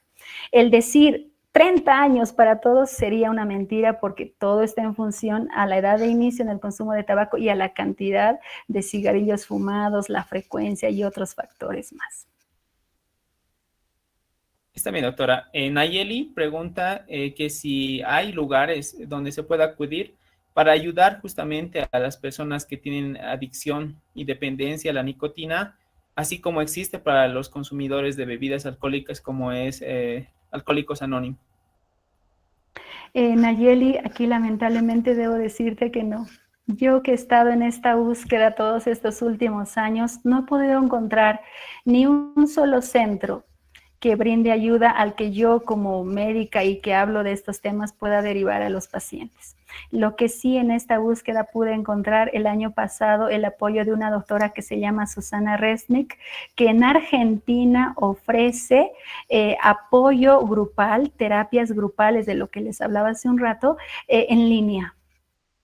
El decir 30 años para todos sería una mentira, porque todo está en función a la edad de inicio en el consumo de tabaco y a la cantidad de cigarrillos fumados, la frecuencia y otros factores más. Está bien, doctora. Nayeli pregunta que si hay lugares donde se pueda acudir para ayudar justamente a las personas que tienen adicción y dependencia a la nicotina, así como existe para los consumidores de bebidas alcohólicas como es Alcohólicos Anónimos. Nayeli, aquí lamentablemente debo decirte que no. Yo, que he estado en esta búsqueda todos estos últimos años, no he podido encontrar ni un solo centro que brinde ayuda al que yo, como médica y que hablo de estos temas, pueda derivar a los pacientes. Lo que sí, en esta búsqueda pude encontrar el año pasado el apoyo de una doctora que se llama Susana Resnick, que en Argentina ofrece apoyo grupal, terapias grupales, de lo que les hablaba hace un rato, en línea.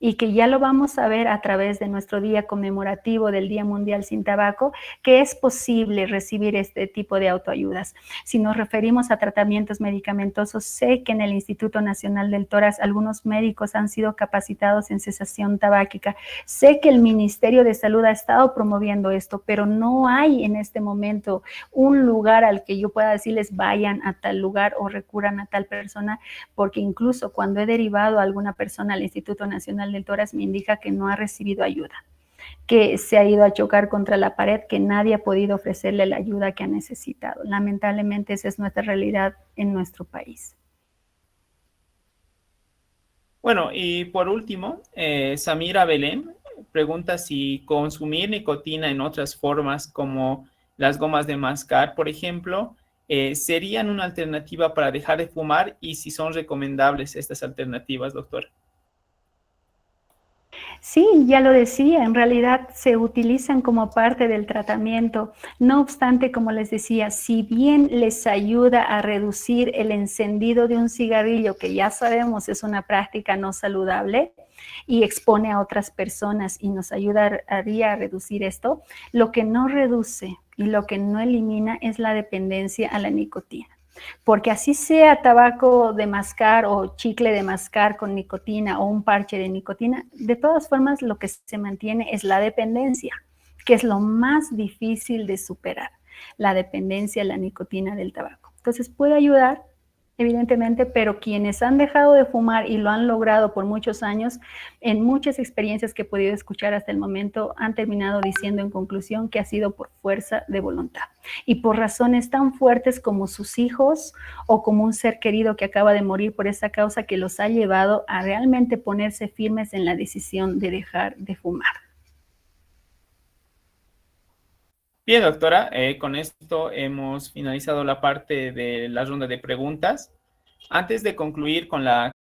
y que ya lo vamos a ver a través de nuestro día conmemorativo del Día Mundial sin Tabaco, que es posible recibir este tipo de autoayudas. Si nos referimos a tratamientos medicamentosos, sé que en el Instituto Nacional del Tórax algunos médicos han sido capacitados en cesación tabáquica. Sé que el Ministerio de Salud ha estado promoviendo esto, pero no hay en este momento un lugar al que yo pueda decirles vayan a tal lugar o recurran a tal persona, porque incluso cuando he derivado a alguna persona al Instituto Nacional del Tórax me indica que no ha recibido ayuda, que se ha ido a chocar contra la pared, que nadie ha podido ofrecerle la ayuda que ha necesitado. Lamentablemente esa es nuestra realidad en nuestro país. Bueno, y por último, Samira Belén pregunta si consumir nicotina en otras formas como las gomas de mascar, por ejemplo, serían una alternativa para dejar de fumar y si son recomendables estas alternativas, doctora. Sí, ya lo decía, en realidad se utilizan como parte del tratamiento. No obstante, como les decía, si bien les ayuda a reducir el encendido de un cigarrillo, que ya sabemos es una práctica no saludable y expone a otras personas y nos ayudaría a reducir esto, lo que no reduce y lo que no elimina es la dependencia a la nicotina. Porque así sea tabaco de mascar o chicle de mascar con nicotina o un parche de nicotina, de todas formas lo que se mantiene es la dependencia, que es lo más difícil de superar, la dependencia a la nicotina del tabaco. Entonces puede ayudar, evidentemente, pero quienes han dejado de fumar y lo han logrado por muchos años, en muchas experiencias que he podido escuchar hasta el momento, han terminado diciendo en conclusión que ha sido por fuerza de voluntad y por razones tan fuertes como sus hijos o como un ser querido que acaba de morir por esa causa que los ha llevado a realmente ponerse firmes en la decisión de dejar de fumar. Bien, doctora, con esto hemos finalizado la parte de la ronda de preguntas. Antes de concluir con la